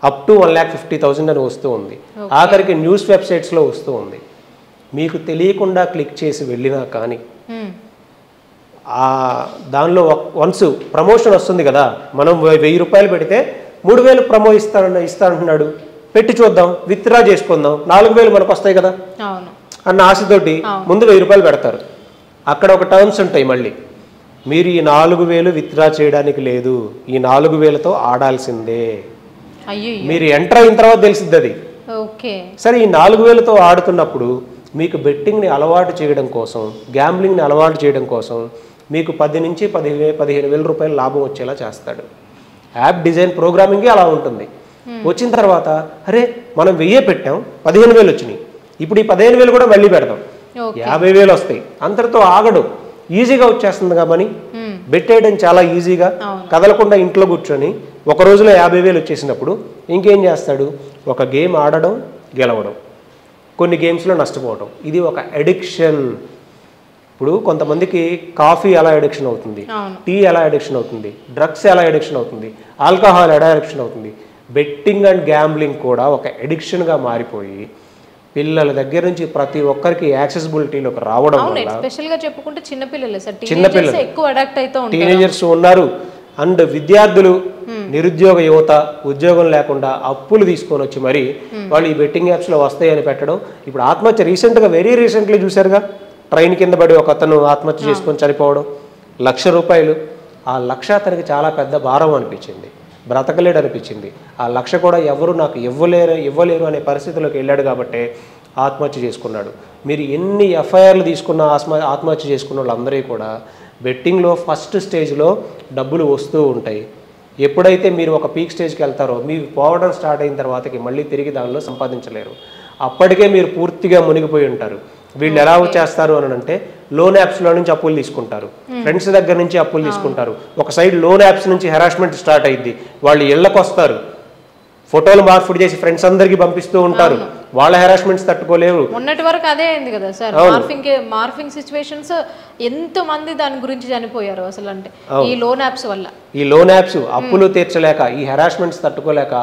అప్ టు 1,50,000 అని వస్తూ ఉంది, ఆఖరికి న్యూస్ వెబ్సైట్స్లో వస్తూ ఉంది. మీకు తెలియకుండా క్లిక్ చేసి వెళ్ళినా కానీ దానిలో వన్స్ ప్రమోషన్ వస్తుంది కదా, మనం 1000 రూపాయలు పెడితే 3,000 ప్రమో ఇస్తానంటున్నాడు, పెట్టి చూద్దాం, విత్డ్రా చేసుకుందాం, 4,000 మనకు వస్తాయి కదా అన్న ఆశతోటి ముందు 1000 రూపాయలు పెడతారు. అక్కడ ఒక టర్మ్స్ ఉంటాయి, మళ్ళీ మీరు ఈ 4,000 విత్డ్రా చేయడానికి లేదు, ఈ 4,000తో ఆడాల్సిందే. మీరు ఎంటర్ అయిన తర్వాత తెలిసిద్ది అది. సరే, ఈ 4,000తో ఆడుతున్నప్పుడు మీకు బెట్టింగ్ని అలవాటు చేయడం కోసం, గ్యాంబ్లింగ్ని అలవాటు చేయడం కోసం మీకు 10 నుంచి 15,000 రూపాయలు లాభం వచ్చేలా చేస్తాడు. యాప్ డిజైన్ ప్రోగ్రామింగే అలా ఉంటుంది. వచ్చిన తర్వాత అరే మనం 1000 పెట్టాం, 15,000 వచ్చినాయి, ఇప్పుడు ఈ 15,000 కూడా మళ్ళీ పెడదాం, 50,000 వస్తాయి. అంతటితో ఆగడు, ఈజీగా వచ్చేస్తుంది కాబట్టి బెట్టేయడం చాలా ఈజీగా, కదలకుండా ఇంట్లో కూర్చొని ఒక రోజులో 50,000 వచ్చేసినప్పుడు ఇంకేం చేస్తాడు, ఒక గేమ్ ఆడడం, గెలవడం, కొన్ని గేమ్స్లో నష్టపోవడం. ఇది ఒక అడిక్షన్. ఇప్పుడు కొంతమందికి కాఫీ ఎలా అడిక్షన్ అవుతుంది, టీ ఎలా అడిక్షన్ అవుతుంది, డ్రగ్స్ ఎలా అడిక్షన్ అవుతుంది, ఆల్కహాల్ ఎలా అడిక్షన్ అవుతుంది, బెట్టింగ్ అండ్ గ్యాంబ్లింగ్ కూడా ఒక అడిక్షన్గా మారిపోయి పిల్లల దగ్గర నుంచి ప్రతి ఒక్కరికి యాక్సెసిబిలిటీలోకి రావడం వల్ల, స్పెషల్గా చెప్పుకుంటే చిన్నపిల్లలు ఎక్కువ అడాక్ట్ అవుతూ ఉంటారు, టీనేజర్స్ ఉన్నారు. అండ్ విద్యార్థులు, నిరుద్యోగ యువత ఉద్యోగం లేకుండా అప్పులు తీసుకొని వచ్చి మరి వాళ్ళు ఈ బెట్టింగ్ యాప్స్లో వస్తాయని పెట్టడం. ఇప్పుడు ఆత్మహత్య రీసెంట్గా వెరీ రీసెంట్లీ చూశారుగా, ట్రైన్ కింద పడి ఒక అతను ఆత్మహత్య చేసుకొని చనిపోవడం, 1,00,000 రూపాయలు. ఆ 1,00,000 అతనికి చాలా పెద్ద భారం అనిపించింది, బ్రతకలేడు అనిపించింది. ఆ 1,00,000 కూడా ఎవరు నాకు ఇవ్వలేరు అనే పరిస్థితిలోకి వెళ్ళాడు కాబట్టి ఆత్మహత్య చేసుకున్నాడు. మీరు ఎన్ని ఎఫ్ఐఆర్లు తీసుకున్న ఆత్మహత్య చేసుకున్న వాళ్ళందరూ కూడా బెట్టింగ్లో ఫస్ట్ స్టేజ్లో డబ్బులు వస్తూ ఉంటాయి. ఎప్పుడైతే మీరు ఒక పీక్ స్టేజ్కి వెళ్తారో మీకు పోవడం స్టార్ట్ అయిన తర్వాతకి మళ్ళీ తిరిగి దానిలో సంపాదించలేరు. అప్పటికే మీరు పూర్తిగా మునిగిపోయి ఉంటారు. వీళ్ళు ఎలా చేస్తారు అని అంటే లోన్ యాప్స్లో నుంచి అప్పులు తీసుకుంటారు, ఫ్రెండ్స్ దగ్గర నుంచి అప్పులు తీసుకుంటారు. ఒక సైడ్ లోన్ యాప్స్ నుంచి హెరాస్మెంట్ స్టార్ట్ అయ్యింది, వాళ్ళు ఇళ్లకు వస్తారు, ఫోటోలు మార్పిడి చేసి ఫ్రెండ్స్ అందరికి పంపిస్తూ ఉంటారు, వాళ్ళ హెరాస్మెంట్స్ తట్టుకోలేరు. మొన్నటి వరకు అదే అయింది కదా సార్, మార్ఫింగ్ సిచ్యువేషన్స్, ఎంతో మంది దాని గురించి చనిపోయారు అసలు. అంటే ఈ లోన్ యాప్స్ వల్ల, ఈ లోన్ యాప్స్ అప్పులు తీర్చలేక, ఈ హెరాస్మెంట్స్ తట్టుకోలేక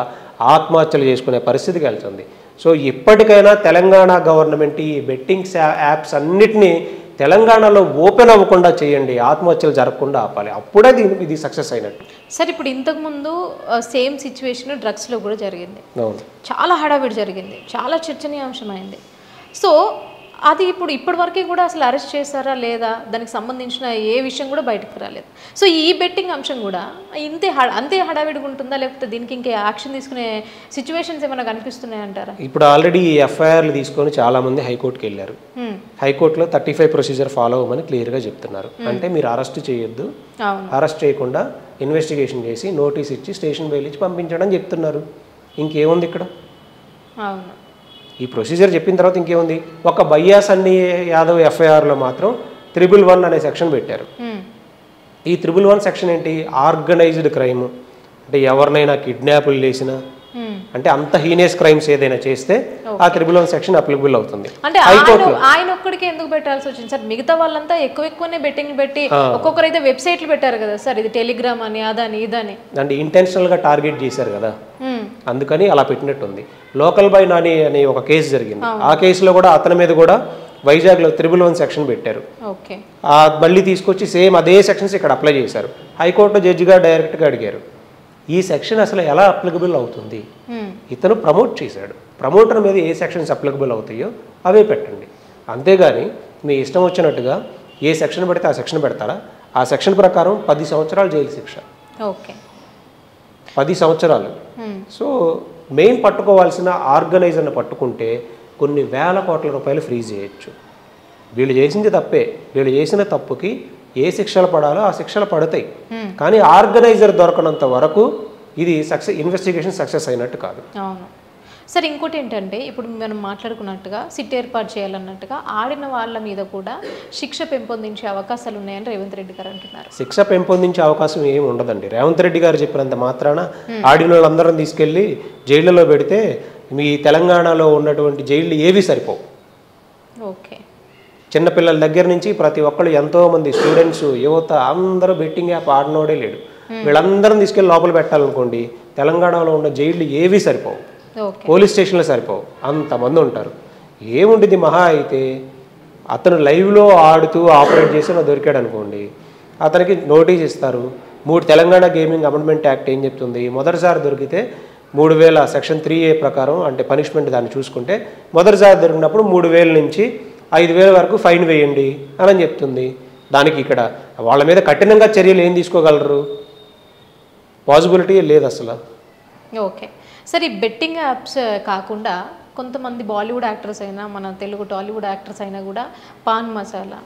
ఆత్మహత్యలు చేసుకునే పరిస్థితికి వెళ్తుంది. సో ఇప్పటికైనా తెలంగాణ గవర్నమెంట్ ఈ బెట్టింగ్స్ యాప్స్ అన్నిటినీ తెలంగాణలో ఓపెన్ అవ్వకుండా చేయండి, ఆత్మహత్యలు జరగకుండా ఆపాలి, అప్పుడే ఇది సక్సెస్ అయినట్టు. సార్, ఇప్పుడు ఇంతకుముందు సేమ్ సిచ్యువేషన్ డ్రగ్స్లో కూడా జరిగింది, చాలా హడావిడి జరిగింది, చాలా చర్చనీయాంశమైంది. సో అది ఇప్పటి వరకే కూడా అసలు అరెస్ట్ చేశారా లేదా, దానికి సంబంధించిన ఏ విషయం కూడా బయటకు రాలేదు. సో ఈ బెట్టింగ్ అంశం కూడా అంతే హడావిడిగా ఉంటుందా, లేకపోతే దీనికి ఇంకే యాక్షన్ తీసుకునే సిచ్యువేషన్స్ ఏమైనా కనిపిస్తున్నాయంటారా? ఇప్పుడు ఆల్రెడీ ఈ ఎఫ్ఐఆర్లు తీసుకొని చాలా మంది హైకోర్టుకి వెళ్ళారు. హైకోర్టులో 35 ప్రొసీజర్ ఫాలో అవ్వమని క్లియర్గా చెప్తున్నారు. అంటే మీరు అరెస్ట్ చేయొద్దు, అరెస్ట్ చేయకుండా ఇన్వెస్టిగేషన్ చేసి నోటీస్ ఇచ్చి స్టేషన్ బెయిల్ ఇచ్చి పంపించడం చెప్తున్నారు. ఇంకేముంది ఇక్కడ? అవును, ఈ ప్రొసీజర్ చెప్పిన తర్వాత ఇంకేముంది? ఒక బయ్యాస్ అన్ని యాదవ్ ఎఫ్ఐఆర్లో మాత్రం 111 అనే సెక్షన్ పెట్టారు. ఈ 111 సెక్షన్ ఏంటి? Organised crime. అంటే ఎవరినైనా కిడ్నాపులు చేసినా, అంటే అంత హీనియస్ క్రైమ్స్ ఏదైనా చేస్తే ఆ 111 సెక్షన్ అప్లికబుల్ అవుతుంది. అంటే ఆయన ఒక్కడికి ఎందుకు పెట్టాల్సి వచ్చింది సార్? మిగతా వాళ్ళంతా ఎక్కువనే బెట్టింగ్ పెట్టి ఒక్కొక్కరు అయితే వెబ్సైట్లు పెట్టారు కదా సార్, ఇది టెలిగ్రామ్ అని అదని ఇదని, అంటే ఇంటెన్షనల్ గా టార్గెట్ చేశారు కదా, అందుకని అలా పెట్టినట్టుంది. లోకల్ బాయ్ నాని అనే ఒక కేసు జరిగింది, ఆ కేసులో కూడా అతని మీద కూడా వైజాగ్లో 111 సెక్షన్ పెట్టారు. మళ్ళీ తీసుకొచ్చి సేమ్ అదే సెక్షన్స్ ఇక్కడ అప్లై చేశారు. హైకోర్టు జడ్జిగా డైరెక్ట్గా అడిగారు, ఈ సెక్షన్ అసలు ఎలా అప్లికబుల్ అవుతుంది? ఇతను ప్రమోట్ చేశాడు, ప్రమోటర్ మీద ఏ సెక్షన్స్ అప్లికబుల్ అవుతాయో అవే పెట్టండి, అంతేగాని మీ ఇష్టం వచ్చినట్టుగా ఏ సెక్షన్ పెడితే ఆ సెక్షన్ పెడతారా? ఆ సెక్షన్ ప్రకారం 10 సంవత్సరాలు జైలు శిక్ష. 10 సంవత్సరాలు. సో మెయిన్ పట్టుకోవాల్సిన ఆర్గనైజర్ని పట్టుకుంటే కొన్ని వేల కోట్ల రూపాయలు ఫ్రీజ్ చేయొచ్చు. వీళ్ళు చేసింది తప్పే, వీళ్ళు చేసిన తప్పుకి ఏ శిక్షలు పడాలో ఆ శిక్షలు పడతాయి. కానీ ఆర్గనైజర్ దొరకనంత వరకు ఇది ఇన్వెస్టిగేషన్ సక్సెస్ అయినట్టు కాదు. అవును. సరే, ఇంకోటి ఏంటంటే ఇప్పుడు మనం మాట్లాడుకున్నట్టుగా సిట్ ఏర్పాటు చేయాలన్నట్టుగా ఆడిన వాళ్ళ మీద కూడా శిక్ష పెంపొందించే అవకాశాలు ఉన్నాయని రేవంత్ రెడ్డి గారు అంటున్నారు. శిక్ష పెంపొందించే అవకాశం ఏమి ఉండదండి. రేవంత్ రెడ్డి గారు చెప్పినంత మాత్రాన ఆడిన వాళ్ళందరం తీసుకెళ్ళి జైళ్ళలో పెడితే మీ తెలంగాణలో ఉన్నటువంటి జైళ్ళు ఏవి సరిపోవు. ఓకే. చిన్నపిల్లల దగ్గర నుంచి ప్రతి ఒక్కళ్ళు ఎంతోమంది స్టూడెంట్స్, యువత అందరూ బెట్టింగ్ యాప్ ఆడినోడే లేడు. వీళ్ళందరం తీసుకెళ్ళి లోపల పెట్టాలనుకోండి, తెలంగాణలో ఉన్న జైళ్ళు ఏవి సరిపోవు, పోలీస్ స్టేషన్లు సరిపోవు, అంతమంది ఉంటారు. ఏముంటుంది మహా అయితే అతను లైవ్లో ఆడుతూ ఆపరేట్ చేసి దొరికాడు అనుకోండి, అతనికి నోటీస్ ఇస్తారు. 3 తెలంగాణ గేమింగ్ అమెండ్మెంట్ యాక్ట్ ఏం చెప్తుంది, మొదటిసారి దొరికితే 3000 సెక్షన్ 3A ప్రకారం అంటే పనిష్మెంట్ దాన్ని చూసుకుంటే మొదటిసారి దొరికినప్పుడు 3000 నుంచి 5000 వరకు ఫైన్ వేయండి అని చెప్తుంది. దానికి ఇక్కడ వాళ్ళ మీద కఠినంగా చర్యలు ఏం తీసుకోగలరు, పాసిబిలిటీ లేదు అసలు. ఓకే. సరే, ఈ బెట్టింగ్ యాప్స్ కాకుండా కొంతమంది బాలీవుడ్ యాక్టర్స్ అయినా మన తెలుగు టాలీవుడ్ యాక్టర్స్ అయినా కూడా పాన్ మసాలా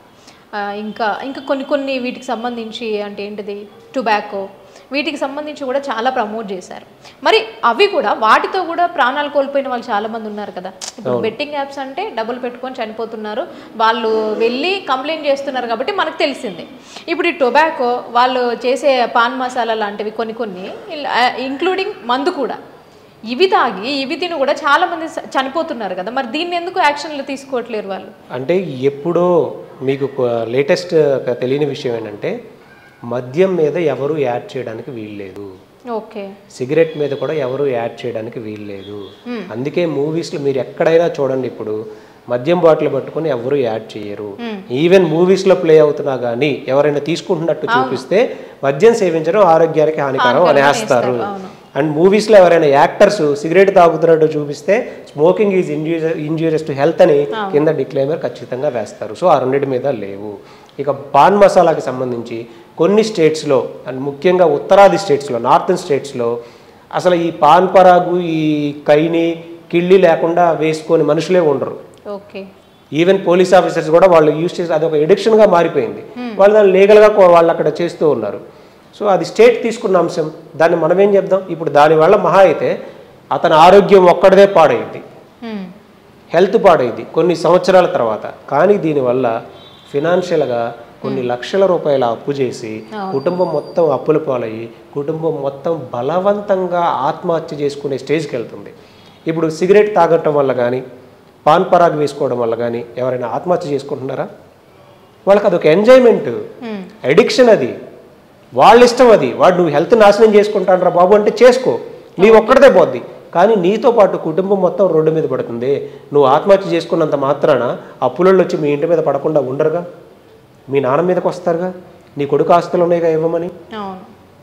ఇంకా ఇంకా కొన్ని వీటికి సంబంధించి అంటే ఏంటిది టొబాకో వీటికి సంబంధించి కూడా చాలా ప్రమోట్ చేశారు. మరి అవి కూడా వాటితో కూడా ప్రాణాలు కోల్పోయిన వాళ్ళు చాలామంది ఉన్నారు కదా. ఇప్పుడు బెట్టింగ్ యాప్స్ అంటే డబ్బులు పెట్టుకొని చనిపోతున్నారు, వాళ్ళు వెళ్ళి కంప్లైంట్ చేస్తున్నారు కాబట్టి మనకు తెలిసింది. ఇప్పుడు ఈ టొబాకో వాళ్ళు చేసే పాన్ మసాలా లాంటివి కొన్ని ఇంక్లూడింగ్ మందు కూడా ఇవి తాగి ఇవి తిని కూడా చాలా మంది చనిపోతున్నారు కదా. మరి దీన్ని ఎందుకు యాక్షన్లు తీసుకోవట్లేరు వాళ్ళు? అంటే ఎప్పుడో మీకు లేటెస్ట్ తెలియని విషయం ఏంటంటే మద్యం మీద ఎవరు యాడ్ చేయడానికి వీల్లేదు. ఓకే. సిగరెట్ మీద కూడా ఎవరు యాడ్ చేయడానికి వీల్లేదు. అందుకే మూవీస్లో మీరు ఎక్కడైనా చూడండి, ఇప్పుడు మద్యం బాటిల్ పట్టుకొని ఎవరు యాడ్ చేయరు. ఈవెన్ మూవీస్లో ప్లే అవుతున్నా కానీ ఎవరైనా తీసుకుంటున్నట్టు చూపిస్తే మద్యం సేవించడం ఆరోగ్యానికి హానికరం అనేస్తారు. అండ్ మూవీస్లో ఎవరైనా యాక్టర్స్ సిగరెట్ తాగుతున్నట్టు చూపిస్తే smoking is injurious to health అని కింద డిక్లైమర్ ఖచ్చితంగా వేస్తారు. సో ఆ రెండింటి మీద లేవు. ఇక పాన్ మసాలాకి సంబంధించి కొన్ని స్టేట్స్లో అండ్ ముఖ్యంగా ఉత్తరాది స్టేట్స్లో, నార్థన్ స్టేట్స్లో అసలు ఈ పాన్ పరాగు, ఈ కైని, కిళ్ళి లేకుండా వేసుకొని మనుషులే ఉండరు. ఓకే. ఈవెన్ పోలీస్ ఆఫీసర్స్ కూడా వాళ్ళు యూజ్ చేసి అదొక ఎడిక్షన్గా మారిపోయింది. వాళ్ళు దాన్ని లీగల్గా వాళ్ళు అక్కడ చేస్తూ ఉన్నారు. సో అది స్టేట్ తీసుకున్న అంశం, దాన్ని మనం ఏం చెప్దాం. ఇప్పుడు దానివల్ల మహా అయితే అతని ఆరోగ్యం ఒక్కడిదే పాడైంది, హెల్త్ పాడైంది కొన్ని సంవత్సరాల తర్వాత. కానీ దీనివల్ల ఫినాన్షియల్గా కొన్ని లక్షల రూపాయల అప్పు చేసి కుటుంబం మొత్తం అప్పుల పాలయ్యి కుటుంబం మొత్తం బలవంతంగా ఆత్మహత్య చేసుకునే స్టేజ్కి వెళ్తుంది. ఇప్పుడు సిగరెట్ తాగటం వల్ల కానీ పాన్ పరాగ్ వేసుకోవడం వల్ల కానీ ఎవరైనా ఆత్మహత్య చేసుకుంటున్నారా? వాళ్ళకి అదొక ఎంజాయ్మెంట్, అడిక్షన్, అది వాళ్ళ ఇష్టం. అది వాడు నువ్వు హెల్త్ నాశనం చేసుకుంటానరా బాబు అంటే చేసుకో, నీ ఒక్కడిదే పోద్ది. కానీ నీతో పాటు కుటుంబం మొత్తం రోడ్డు మీద పడుతుంది. నువ్వు ఆత్మహత్య చేసుకున్నంత మాత్రాన అప్పులలో వచ్చి మీ ఇంటి మీద పడకుండా ఉండరుగా, మీ నాన్న మీదకి వస్తారుగా. నీ కొడుకు ఆస్తులు ఉన్నాయిగా ఇవ్వమని.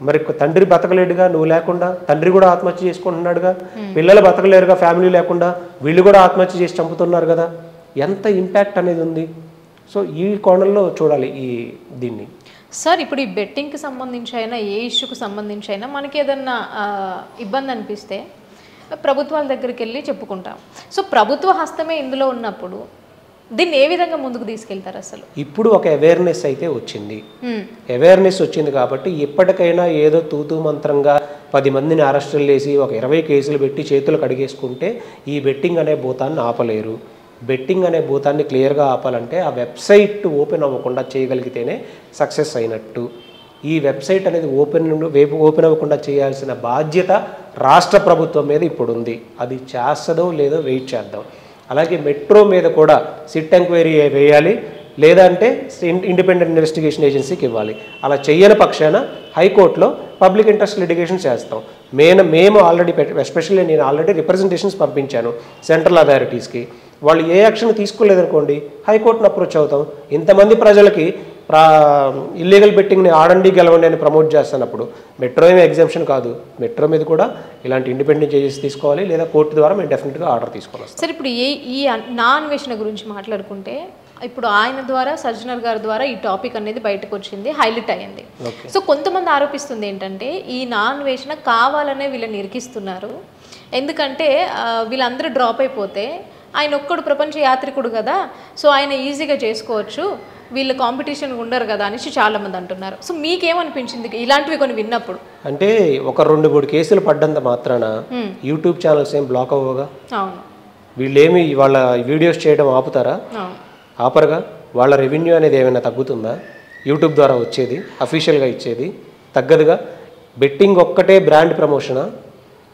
మరి తండ్రి బతకలేడుగా నువ్వు లేకుండా, తండ్రి కూడా ఆత్మహత్య చేసుకుంటున్నాడుగా, పిల్లలు బతకలేరుగా ఫ్యామిలీ లేకుండా, వీళ్ళు కూడా ఆత్మహత్య చేసి చంపుతున్నారు కదా. ఎంత ఇంపాక్ట్ అనేది ఉంది. సో ఈ కోణంలో చూడాలి ఈ దీన్ని. సార్, ఇప్పుడు ఈ బెట్టింగ్కి సంబంధించి అయినా ఏ ఇష్యూకి సంబంధించి అయినా మనకి ఏదన్నా ఇబ్బంది అనిపిస్తే ప్రభుత్వాల దగ్గరికి వెళ్ళి చెప్పుకుంటాం. సో ప్రభుత్వ హస్తమే ఇందులో ఉన్నప్పుడు దీన్ని ఏ విధంగా ముందుకు తీసుకెళ్తారు అసలు? ఇప్పుడు ఒక అవేర్నెస్ అయితే వచ్చింది. అవేర్నెస్ వచ్చింది కాబట్టి ఇప్పటికైనా ఏదో తూతూ మంత్రంగా 10 మందిని అరెస్టులు చేసి ఒక 20 కేసులు పెట్టి చేతులు కడిగేసుకుంటే ఈ బెట్టింగ్ అనే భూతాన్ని ఆపలేరు. బెట్టింగ్ అనే భూతాన్ని క్లియర్గా ఆపాలంటే ఆ వెబ్సైట్ ఓపెన్ అవ్వకుండా చేయగలిగితేనే సక్సెస్ అయినట్టు. ఈ వెబ్సైట్ అనేది ఓపెన్ అవ్వకుండా చేయాల్సిన బాధ్యత రాష్ట్ర ప్రభుత్వం మీద ఇప్పుడు ఉంది. అది చేస్తుందో లేదో వెయిట్ చేద్దాం. అలాగే మెట్రో మీద కూడా సిట్ ఎంక్వైరీ వేయాలి, లేదంటే ఇండిపెండెంట్ ఇన్వెస్టిగేషన్ ఏజెన్సీకి ఇవ్వాలి. అలా చేయని పక్షాన హైకోర్టులో పబ్లిక్ ఇంట్రెస్ట్ లిటిగేషన్ చేస్తాం. మేము ఆల్రెడీ ఎస్పెషల్లీ నేను ఆల్రెడీ రిప్రజెంటేషన్స్ పంపించాను సెంట్రల్ అథారిటీస్కి. వాళ్ళు ఏ యాక్షన్ తీసుకోలేదనుకోండి హైకోర్టును అప్రోచ్ అవుతాం. ఇంతమంది ప్రజలకి ఇల్లీగల్ బెట్టింగ్ని ఆడండి గెలవండి అని ప్రమోట్ చేస్తున్నప్పుడు మెట్రో ఏమీ ఎగ్జామ్షన్ కాదు. మెట్రో మీద కూడా ఇలాంటి ఇండిపెండెంట్ జడ్జెస్ తీసుకోవాలి, లేదా కోర్టు ద్వారా మేము డెఫినెట్గా ఆర్డర్ తీసుకోవాలి. సార్, ఇప్పుడు ఈ నా అన్వేషణ గురించి మాట్లాడుకుంటే ఇప్పుడు ఆయన ద్వారా సజ్జనర్ గారి ద్వారా ఈ టాపిక్ అనేది బయటకు వచ్చింది, హైలైట్ అయ్యింది. సో కొంతమంది ఆరోపిస్తుంది ఏంటంటే ఈ నా అన్వేషణ కావాలనే వీళ్ళని ఇరికిస్తున్నారు. ఎందుకంటే వీళ్ళందరూ డ్రాప్ అయిపోతే ఆయన ఒక్కడు ప్రపంచ యాత్రికుడు కదా, సో ఆయన ఈజీగా చేసుకోవచ్చు, వీళ్ళు కాంపిటీషన్ ఉండరు కదా అనేసి చాలా మంది అంటున్నారు. సో మీకేమనిపించింది ఇలాంటివి కొన్ని విన్నప్పుడు? అంటే ఒక 2-3 కేసులు పడ్డంత మాత్రాన యూట్యూబ్ ఛానల్స్ ఏం బ్లాక్ అవ్వగా? అవును. వీళ్ళేమి వాళ్ళ వీడియోస్ చేయడం ఆపుతారా? అవును. ఆపరుగా. వాళ్ళ రెవెన్యూ అనేది ఏమైనా తగ్గుతుందా? యూట్యూబ్ ద్వారా వచ్చేది, అఫీషియల్గా ఇచ్చేది తగ్గదుగా. బెట్టింగ్ ఒక్కటే బ్రాండ్ ప్రమోషనా?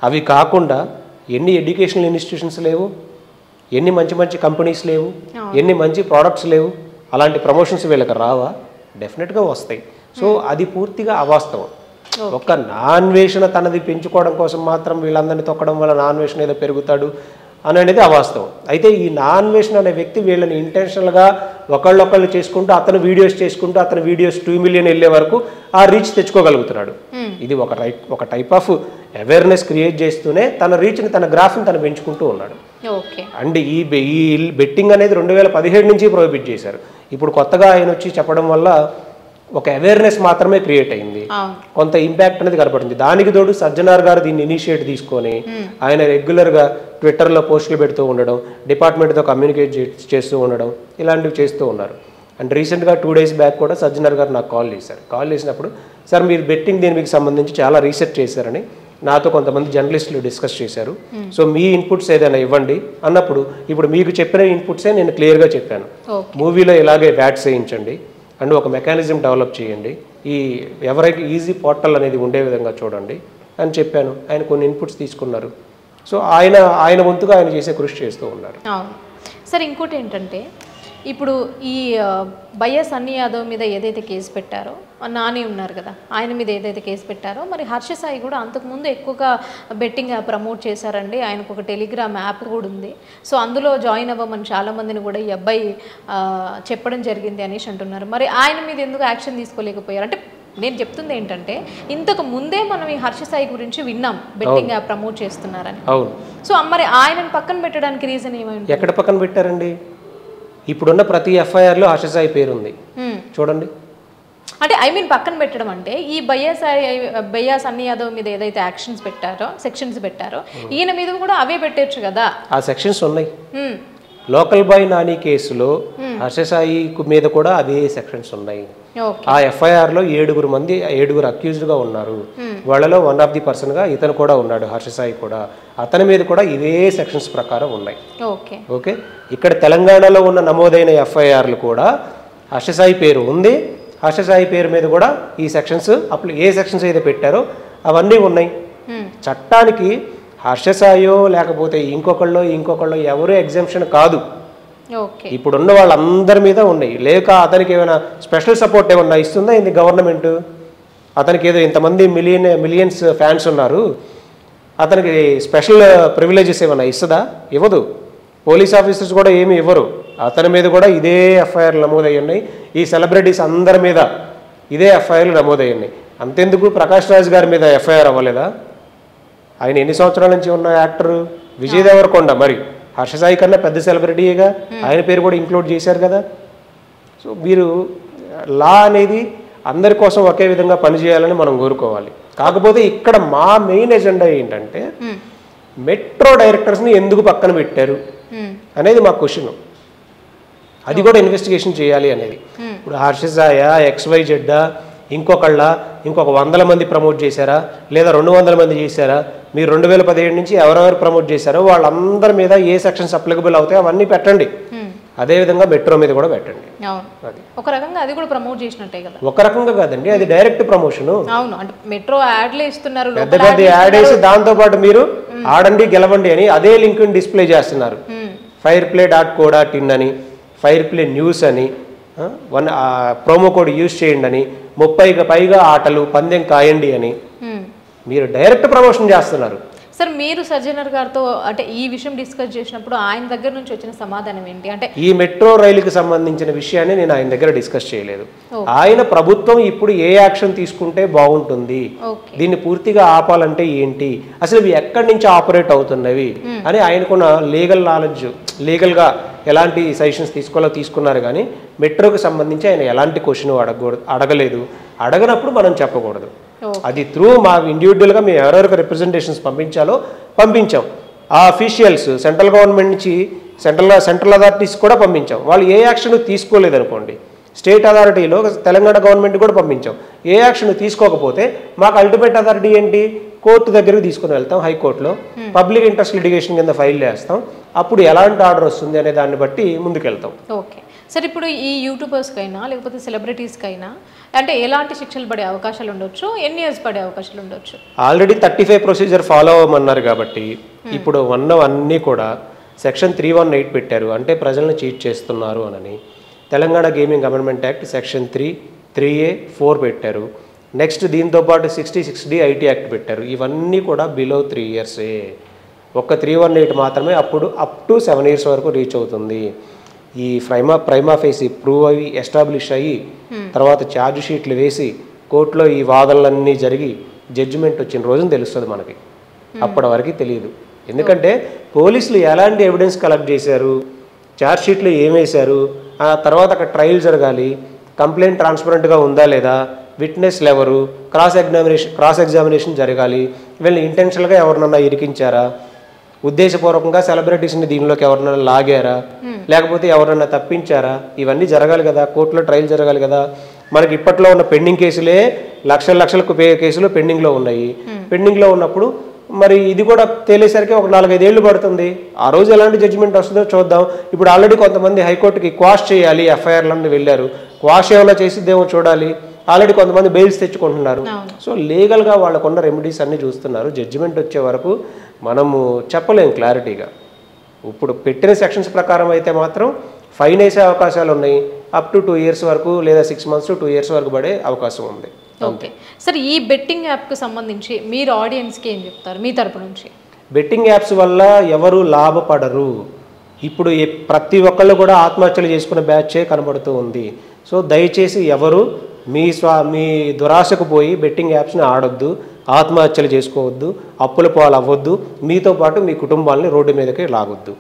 అవి కాకుండా ఎన్ని ఎడ్యుకేషనల్ ఇన్స్టిట్యూషన్స్ లేవు, ఎన్ని మంచి మంచి కంపెనీస్ లేవు, ఎన్ని మంచి ప్రోడక్ట్స్ లేవు. అలాంటి ప్రమోషన్స్ వీళ్ళకి రావా? డెఫినెట్గా వస్తాయి. సో అది పూర్తిగా అవాస్తవం. ఒక్క నాన్వేషణ తనది పెంచుకోవడం కోసం మాత్రం వీళ్ళందరినీ తొక్కడం వల్ల నాన్వేషణ ఏదో పెరుగుతాడు అనేది అవాస్తవం. అయితే ఈ నాన్వేషణ అనే వ్యక్తి వీళ్ళని ఇంటెన్షనల్గా ఒకళ్ళొకళ్ళు చేసుకుంటూ అతను వీడియోస్ చేసుకుంటూ అతను వీడియోస్ 2 మిలియన్ వెళ్ళే వరకు ఆ రీచ్ తెచ్చుకోగలుగుతున్నాడు. ఇది ఒక టైప్ ఆఫ్ అవేర్నెస్ క్రియేట్ చేస్తూనే తన రీచ్ని, తన గ్రాఫ్ని తను పెంచుకుంటూ ఉన్నాడు. అండ్ ఈ బెట్టింగ్ అనేది 2017 నుంచి ప్రొహిబిట్ చేశారు. ఇప్పుడు కొత్తగా ఆయన వచ్చి చెప్పడం వల్ల ఒక అవేర్నెస్ మాత్రమే క్రియేట్ అయింది, కొంత ఇంపాక్ట్ అనేది కనపడింది. దానికి తోడు సజ్జనార్ గారు దీన్ని ఇనిషియేట్ తీసుకొని ఆయన రెగ్యులర్గా ట్విట్టర్లో పోస్టులు పెడుతూ ఉండడం, డిపార్ట్మెంట్తో కమ్యూనికేట్ చేస్తూ ఉండడం, ఇలాంటివి చేస్తూ ఉన్నారు. అండ్ రీసెంట్గా 2 డేస్ బ్యాక్ కూడా సజ్జనార్ గారు నాకు కాల్ చేశారు. కాల్ చేసినప్పుడు సార్ మీరు బెట్టింగ్ దీనికి సంబంధించి చాలా రీసెర్చ్ చేశారని నాతో కొంతమంది జర్నలిస్టులు డిస్కస్ చేశారు. సో మీ ఇన్పుట్స్ ఏదైనా ఇవ్వండి అన్నప్పుడు ఇప్పుడు మీకు చెప్పిన ఇన్పుట్సే నేను క్లియర్గా చెప్పాను. మూవీలో ఇలాగే వ్యాట్స్ వేయించండి అండ్ ఒక మెకానిజం డెవలప్ చేయండి, ఈ ఎవరైతే ఈజీ పోర్టల్ అనేది ఉండే విధంగా చూడండి అని చెప్పాను. ఆయన కొన్ని ఇన్పుట్స్ తీసుకున్నారు. సో ఆయన వంతుగా ఆయన చేసే కృషి చేస్తూ ఉన్నారు. సరే, ఇంకోటి ఏంటంటే ఇప్పుడు ఈ బయ్యా సన్నీ యాదవ్ మీద ఏదైతే కేసు పెట్టారో, నాని ఉన్నారు కదా, ఆయన మీద ఏదైతే కేసు పెట్టారో, మరి హర్ష సాయి కూడా అంతకుముందు ఎక్కువగా బెట్టింగ్ యాప్ ప్రమోట్ చేశారండి. ఆయనకు ఒక టెలిగ్రామ్ యాప్ కూడా ఉంది. సో అందులో జాయిన్ అవ్వమని చాలామందిని కూడా ఈ అబ్బాయి చెప్పడం జరిగింది అనేసి అంటున్నారు. మరి ఆయన మీద ఎందుకు యాక్షన్ తీసుకోలేకపోయారు? అంటే నేను చెప్తుంది ఏంటంటే ఇంతకు ముందే మనం ఈ హర్ష సాయి గురించి విన్నాం, బెట్టింగ్ యాప్ ప్రమోట్ చేస్తున్నారని. సో మరి ఆయనను పక్కన పెట్టడానికి రీజన్ ఏమైంది? ఎక్కడ పక్కన పెట్టారండి? ఇప్పుడున్న ప్రతి ఎఫ్ఐఆర్లో హర్ష సాయి పేరుంది చూడండి. అంటే పక్కన పెట్టడం అంటే ఈ బయ్యా సన్నీ యాదవ్ మీద ఏదైతే సెక్షన్స్ పెట్టారో ఈయన మీద కూడా అవే పెట్టచ్చు కదా. ఆ సెక్షన్స్ ఉన్నాయి. లోకల్ బాయ్ నాని కేసులో హర్ష సాయి మీద కూడా అదే సెక్షన్స్ ఉన్నాయి. ఆ ఎఫ్ఐఆర్లో 7 అక్యూజ్డ్గా ఉన్నారు. వాళ్ళలో వన్ ఆఫ్ ది పర్సన్గా ఇతను కూడా ఉన్నాడు, హర్ష సాయి కూడా. అతని మీద కూడా ఇదే సెక్షన్స్ ప్రకారం ఉన్నాయి. ఓకే, ఇక్కడ తెలంగాణలో ఉన్న నమోదైన ఎఫ్ఐఆర్లు కూడా హర్ష సాయి పేరు ఉంది. హర్ష సాయి పేరు మీద కూడా ఈ సెక్షన్స్ అప్పుడు ఏ సెక్షన్స్ అయితే పెట్టారో అవన్నీ ఉన్నాయి. చట్టానికి హర్ష సాయో లేకపోతే ఇంకొకళ్ళు ఎవరు ఎగ్జామ్షన్ కాదు. ఇప్పుడున్న వాళ్ళందరి మీద ఉన్నాయి. లేక అతనికి ఏమైనా స్పెషల్ సపోర్ట్ ఏమన్నా ఇస్తుందా ఇది గవర్నమెంట్? అతనికి ఏదో ఇంతమంది మిలియన్స్ ఫ్యాన్స్ ఉన్నారు, అతనికి స్పెషల్ ప్రివిలేజెస్ ఏమైనా ఇస్తుందా? ఇవ్వదు. పోలీస్ ఆఫీసర్స్ కూడా ఏమి ఇవ్వరు. అతని మీద కూడా ఇదే ఎఫ్ఐఆర్లు నమోదయ్యి ఉన్నాయి. ఈ సెలబ్రిటీస్ అందరి మీద ఇదే ఎఫ్ఐఆర్లు నమోదయ్యి ఉన్నాయి. అంతెందుకు ప్రకాష్ రాజ్ గారి మీద ఎఫ్ఐఆర్ అవ్వలేదా? ఆయన ఎన్ని సంవత్సరాల నుంచి ఉన్న యాక్టర్ విజయ్ దేవరకొండ, మరి హర్ష సాయి కన్నా పెద్ద సెలబ్రిటీగా ఆయన పేరు కూడా ఇంక్లూడ్ చేశారు కదా. సో మీరు లా అనేది అందరి కోసం ఒకే విధంగా పనిచేయాలని మనం కోరుకోవాలి. కాకపోతే ఇక్కడ మా మెయిన్ ఎజెండా ఏంటంటే మెట్రో డైరెక్టర్స్ని ఎందుకు పక్కన పెట్టారు అనేది మా క్వశ్చన్. అది కూడా ఇన్వెస్టిగేషన్ చేయాలి అనేది. ఇప్పుడు హర్ష సాయా, XYZ ఇంకొక 100 మంది ప్రమోట్ చేశారా లేదా 200 మంది చేశారా? మీరు 2017 నుంచి ఎవరెవరు ప్రమోట్ చేశారో వాళ్ళందరి మీద ఏ సెక్షన్స్ అప్లికబుల్ అవుతాయో అవన్నీ పెట్టండి. అదేవిధంగా మెట్రో మీద కూడా పెట్టండి. ఒక రకంగా అది కూడా ప్రమోట్ చేసినట్టే కదా. ఒక రకంగా కాదండి, అది డైరెక్ట్ ప్రమోషన్. అవును, అంటే మెట్రో యాడ్లే ఇస్తున్నారు, పెద్ద పెద్ద యాడ్ వేసి దాంతో పాటు మీరు ఆడండి గెలవండి అని అదే లింక్ డిస్ప్లే చేస్తున్నారు. fireplay.co.in అని, fireplay న్యూస్ అని, ప్రోమో కోడ్ యూజ్ చేయండి అని, 30కి పైగా ఆటలు పందెం కాయండి అని మీరు డైరెక్ట్ ప్రమోషన్ చేస్తున్నారు. సార్, మీరు సజ్జనర్ గారితో అంటే ఈ విషయం డిస్కస్ చేసినప్పుడు ఆయన దగ్గర నుంచి వచ్చిన సమాధానం ఏంటి? అంటే ఈ మెట్రో రైలుకి సంబంధించిన విషయాన్ని నేను ఆయన దగ్గర డిస్కస్ చేయలేదు. ఆయన ప్రభుత్వం ఇప్పుడు ఏ యాక్షన్ తీసుకుంటే బాగుంటుంది, దీన్ని పూర్తిగా ఆపాలంటే ఏంటి, అసలు ఇవి ఎక్కడి నుంచి ఆపరేట్ అవుతున్నవి అని ఆయనకున్న లీగల్ నాలెడ్జ్, లీగల్గా ఎలాంటి సజెషన్స్ తీసుకున్నారు. కానీ మెట్రోకి సంబంధించి ఆయన ఎలాంటి క్వశ్చన్ అడగలేదు. అడగనప్పుడు మనం చెప్పకూడదు. అది త్రూ మా ఇండివిజువల్గా మేము ఎవరెవరికి రిప్రజెంటేషన్స్ పంపించాలో పంపించాం. ఆ అఫీషియల్స్ సెంట్రల్ గవర్నమెంట్ నుంచి సెంట్రల్ అథారిటీస్ కూడా పంపించాం. వాళ్ళు ఏ యాక్షన్ తీసుకోలేదనుకోండి, స్టేట్ అథారిటీలో తెలంగాణ గవర్నమెంట్ కూడా పంపించాం. ఏ యాక్షన్ తీసుకోకపోతే మాకు అల్టిమేట్ అథారిటీ ఏంటి, కోర్టు దగ్గరికి తీసుకుని వెళ్తాం, హైకోర్టులో పబ్లిక్ ఇంట్రెస్ట్ లిటిగేషన్ కింద ఫైల్ చేస్తాం. అప్పుడు ఎలాంటి ఆర్డర్ వస్తుంది అనే దాన్ని బట్టి ముందుకెళ్తాం. ఓకే సార్, ఇప్పుడు ఈ యూట్యూబర్స్కైనా లేకపోతే సెలబ్రిటీస్కైనా అంటే ఎలాంటి శిక్షలు పడే అవకాశాలు ఉండొచ్చు, ఎన్ని ఇయర్స్ పడే అవకాశాలు ఉండొచ్చు? ఆల్రెడీ 35 ప్రొసీజర్ ఫాలో అవ్వమన్నారు కాబట్టి ఇప్పుడు అన్నీ కూడా సెక్షన్ 318 పెట్టారు, అంటే ప్రజలను చీట్ చేస్తున్నారు అని. Telangana gaming amendment act section 3, 3A, 4 పెట్టారు. నెక్స్ట్ దీంతోపాటు 66D ఐటీ యాక్ట్ పెట్టారు. ఇవన్నీ కూడా బిలో 3 ఇయర్సే. ఒక్క 318 మాత్రమే అప్పుడు అప్ టు 7 ఇయర్స్ వరకు రీచ్ అవుతుంది. ఈ ప్రైమా ఫేసి ప్రూవ్ అయ్యి ఎస్టాబ్లిష్ అయ్యి తర్వాత ఛార్జ్ షీట్లు వేసి కోర్టులో ఈ వాదనలన్నీ జరిగి జడ్జిమెంట్ వచ్చిన రోజున తెలుస్తుంది మనకి. అప్పటి వరకు తెలియదు. ఎందుకంటే పోలీసులు ఎలాంటి ఎవిడెన్స్ కలెక్ట్ చేశారు, ఛార్జ్ షీట్లు ఏం వేశారు, ఆ తర్వాత అక్కడ ట్రయల్ జరగాలి, కంప్లైంట్ ట్రాన్స్పరెంట్గా ఉందా లేదా, విట్నెస్లు ఎవరు, క్రాస్ ఎగ్జామినేషన్ జరగాలి, వీళ్ళని ఇంటెన్షనల్గా ఎవరినన్నా ఇరికించారా, ఉద్దేశపూర్వకంగా సెలబ్రిటీస్ని దీనిలోకి ఎవరినైనా లాగారా, లేకపోతే ఎవరన్నా తప్పించారా, ఇవన్నీ జరగాలి కదా, కోర్టులో ట్రయల్ జరగాలి కదా. మనకి ఇప్పట్లో ఉన్న పెండింగ్ కేసులే లక్షల కేసులు పెండింగ్లో ఉన్నాయి. పెండింగ్లో ఉన్నప్పుడు మరి ఇది కూడా తేలేసరికి ఒక 4-5 ఏళ్ళు పడుతుంది. ఆ రోజు ఎలాంటి జడ్జిమెంట్ వస్తుందో చూద్దాం. ఇప్పుడు ఆల్రెడీ కొంతమంది హైకోర్టుకి క్వాష్ చేయాలి ఎఫ్ఐఆర్లన్నీ వెళ్ళారు, క్వాష్ ఏమైనా చేసిద్దేమో చూడాలి. ఆల్రెడీ కొంతమంది బెయిల్స్ తెచ్చుకుంటున్నారు. సో లీగల్గా వాళ్ళకున్న రెమెడీస్ అన్నీ చూస్తున్నారు. జడ్జిమెంట్ వచ్చే వరకు మనము చెప్పలేం క్లారిటీగా. ఇప్పుడు పెట్టిన సెక్షన్స్ ప్రకారం అయితే మాత్రం ఫైన్ వేసే అవకాశాలు ఉన్నాయి. అప్ టు 2 ఇయర్స్ వరకు లేదా 6 months to 2 years వరకు పడే అవకాశం ఉంది. ఓకే సార్, ఈ బెట్టింగ్ యాప్కి సంబంధించి మీరు ఆడియన్స్కి ఏం చెప్తారు మీ తరపు నుంచి? బెట్టింగ్ యాప్స్ వల్ల ఎవరు లాభపడరు. ఇప్పుడు ప్రతి ఒక్కళ్ళు కూడా ఆత్మహత్యలు చేసుకునే బ్యాచే కనబడుతూ ఉంది. సో దయచేసి ఎవరు మీ దురాశకు పోయి బెట్టింగ్ యాప్స్ని ఆడొద్దు, ఆత్మహత్యలు చేసుకోవద్దు, అప్పుల పాలు అవ్వద్దు, మీతో పాటు మీ కుటుంబాలని రోడ్డు మీదకి లాగొద్దు.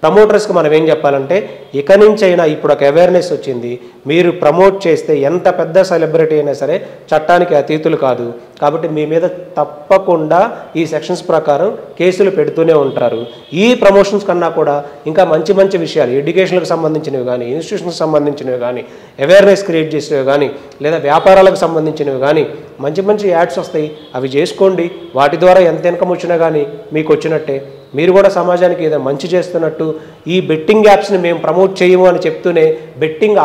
ప్రమోటర్స్కి మనం ఏం చెప్పాలంటే ఇక నుంచి అయినా ఇప్పుడు ఒక అవేర్నెస్ వచ్చింది, మీరు ప్రమోట్ చేస్తే ఎంత పెద్ద సెలబ్రిటీ అయినా సరే చట్టానికి అతీతులు కాదు. కాబట్టి మీ మీద తప్పకుండా ఈ సెక్షన్స్ ప్రకారం కేసులు పెడుతూనే ఉంటారు. ఈ ప్రమోషన్స్ కన్నా కూడా ఇంకా మంచి విషయాలు ఎడ్యుకేషన్కి సంబంధించినవి కానీ, ఇన్స్టిట్యూషన్కి సంబంధించినవి కానీ, అవేర్నెస్ క్రియేట్ చేసేవి కానీ, లేదా వ్యాపారాలకు సంబంధించినవి కానీ మంచి యాడ్స్ వస్తాయి, అవి చేసుకోండి. వాటి ద్వారా ఎంత ఇన్కమ్ వచ్చినా కానీ మీకు వచ్చినట్టే. మీరు కూడా సమాజానికి ఏదో మంచి చేస్తున్నట్టు. ఈ బెట్టింగ్ యాప్స్ని మేము ప్రమోట్ చేయము అని చెప్తూనే బెట్టింగ్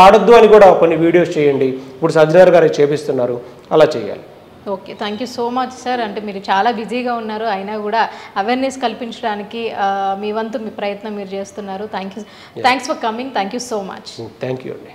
ఆడొద్దు అని కూడా కొన్ని వీడియోస్ చేయండి. ఇప్పుడు సజ్జనర్ గారు చేపిస్తున్నారు, అలా చేయాలి. Okay, thank you so much sir. అంటే మీరు చాలా బిజీగా ఉన్నారు, అయినా కూడా అవేర్నెస్ కల్పించడానికి మీ ప్రయత్నం మీరు చేస్తున్నారు. Thanks for coming. Thank you so much. Thank you అండి.